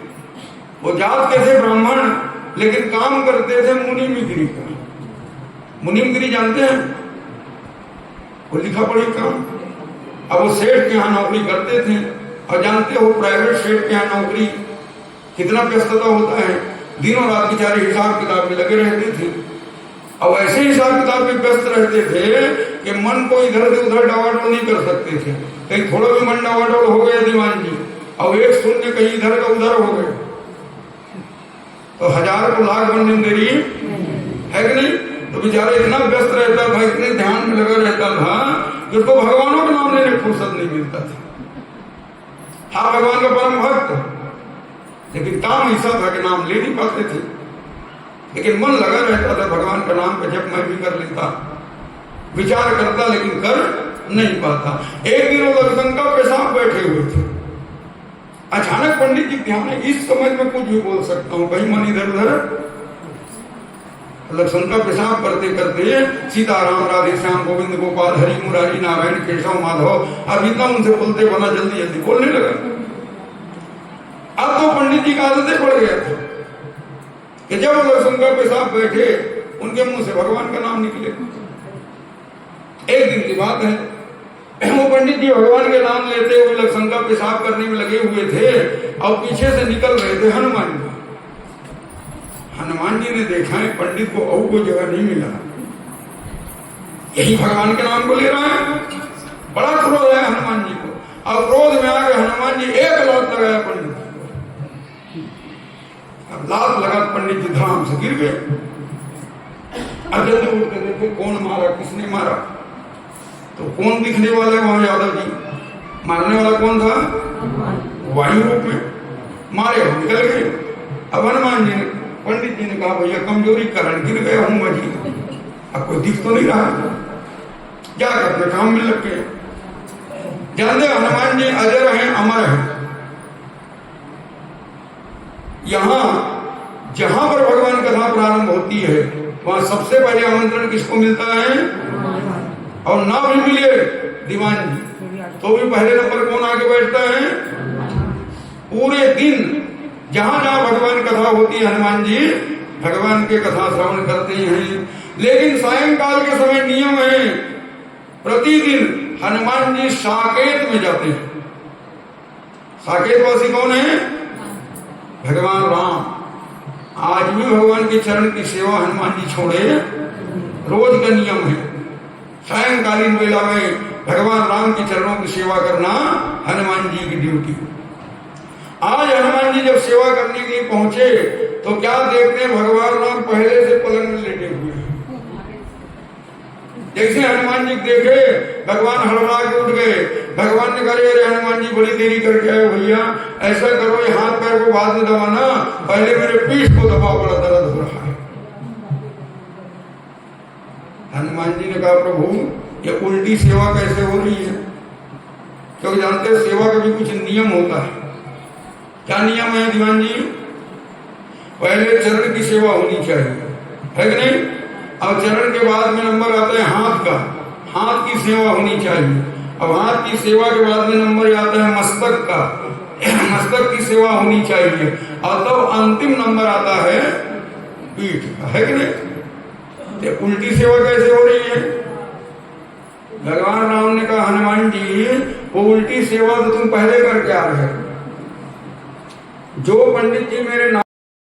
वो जात के थे ब्राह्मण, लेकिन काम करते थे मुनिमगिरी का। मुनिमगिरी जानते हैं? वो लिखा पढ़ी काम। अब वो सेठ के यहाँ नौकरी करते थे, और जानते हो प्राइवेट सेठ के यहाँ नौकरी कितना व्यस्तता होता है, दिनों रात बेचारे हिसाब किताब में लगे रहते थे। अब ऐसे हिसाब किताब में व्यस्त रहते थे कि मन को इधर से उधर डावाडोल नहीं कर सकते थे। कहीं थोड़ा भी मन डावाडोल हो गया दीवान जी, और एक शून्य कहीं इधर का उधर हो गए, तो 1000 को लाख बनने में देरी है कि नहीं? तो बेचारा इतना व्यस्त रहता था, इतने ध्यान में लगा रहता था कि उसको भगवानों का नाम लेने फुर्सत नहीं मिलता था। हाँ, भगवान का परम भक्त, लेकिन काम ऐसा था कि नाम ले नहीं पाते थे। लेकिन मन लगा रहता था भगवान का नाम पे, जब मैं भी कर लेता, विचार करता, लेकिन कर नहीं पाता। एक दिन वो लक्षण का पेशाब बैठे हुए थे, अचानक पंडित जी ध्यान है, इस समय में कुछ भी बोल सकता हूँ, कहीं मन इधर उधर। लक्षण का पेशाब करते करते सीताराम राधे श्याम गोविंद गोपाल हरि मुरारी नारायण केशव माधव, अब इतना उनसे बोलते बना, जल्दी जल्दी बोलने लगा। अब तो पंडित जी का आदतें पड़ गया था कि जब लक्षण का पेशाब बैठे, उनके मुंह से भगवान का नाम निकले। एक दिन की बात है, वो पंडित जी भगवान के नाम लेते हुए लक्षण का पेशाब करने में लगे हुए थे, और पीछे से निकल रहे थे हनुमान जी। हनुमान जी ने देखा है पंडित को और कोई जगह नहीं मिला, यही भगवान के नाम को ले रहा है। बड़ा क्रोध है हनुमान जी को, और क्रोध में आकर हनुमान जी एक लात लगाया पंडित को। अब लात लगा, पंडित जी धड़ाम से गिर गए। अब जल्दी उठ के देखे कौन मारा, किसने मारा। तो कौन दिखने वाला है वहां? यादव जी। मारने वाला कौन था? वायु रूप में मारे, हम निकल गए। अब हनुमान जी ने, पंडित जी ने कहा भैया कमजोरी कारण गिर गया हूं मैं जी, अब कोई दिख तो नहीं रहा, जाकर अपने काम में लग गए। जानते हनुमान जी अजर हैं, अमर हैं। यहां जहां पर भगवान कथा प्रारंभ होती है, वहां सबसे पहले आमंत्रण किसको मिलता है? और ना भी मिले दीवान जी, तो भी पहले नंबर कौन आके बैठता है? पूरे दिन जहां जहां भगवान कथा होती है, हनुमान जी भगवान के कथा श्रवण करते हैं। लेकिन सायंकाल के समय नियम है, प्रतिदिन हनुमान जी साकेत में जाते हैं। साकेत वासी कौन है? भगवान राम। आज भी भगवान के चरण की सेवा हनुमान जी छोड़े, रोज का नियम है। सायंकालीन वेला में भगवान राम के चरणों की सेवा करना हनुमान जी की ड्यूटी। आज हनुमान जी जब सेवा करने के लिए पहुंचे, तो क्या देखते हैं, भगवान राम पहले से पलंग में लेटे हुए हैं। जैसे हनुमान जी देखे, भगवान हड़बड़ा के उठ गए। भगवान ने कहा, अरे हनुमान जी बड़ी देरी करके आए भैया, ऐसा करो ये हाथ पैर को बाद में दबाना, पहले मेरे पीठ को दबाओ, बड़ा दर्द हो रहा है। हनुमान जी ने कहा, प्रभु ये उल्टी सेवा कैसे हो रही है? क्योंकि जानते हैं सेवा का भी कुछ नियम होता है। क्या नियम है दीवान जी? पहले चरण की सेवा होनी चाहिए, है कि नहीं? अब चरण के बाद में नंबर आता है हाथ का, हाथ की सेवा होनी चाहिए। अब हाथ की सेवा के बाद में नंबर आता है मस्तक का, मस्तक की सेवा होनी चाहिए। और तब अंतिम नंबर आता है पीठ का, है कि नहीं? ये उल्टी सेवा कैसे हो रही है? भगवान राम ने कहा, हनुमान जी वो उल्टी सेवा तो तुम पहले करके आ रहे हो। जो पंडित जी मेरे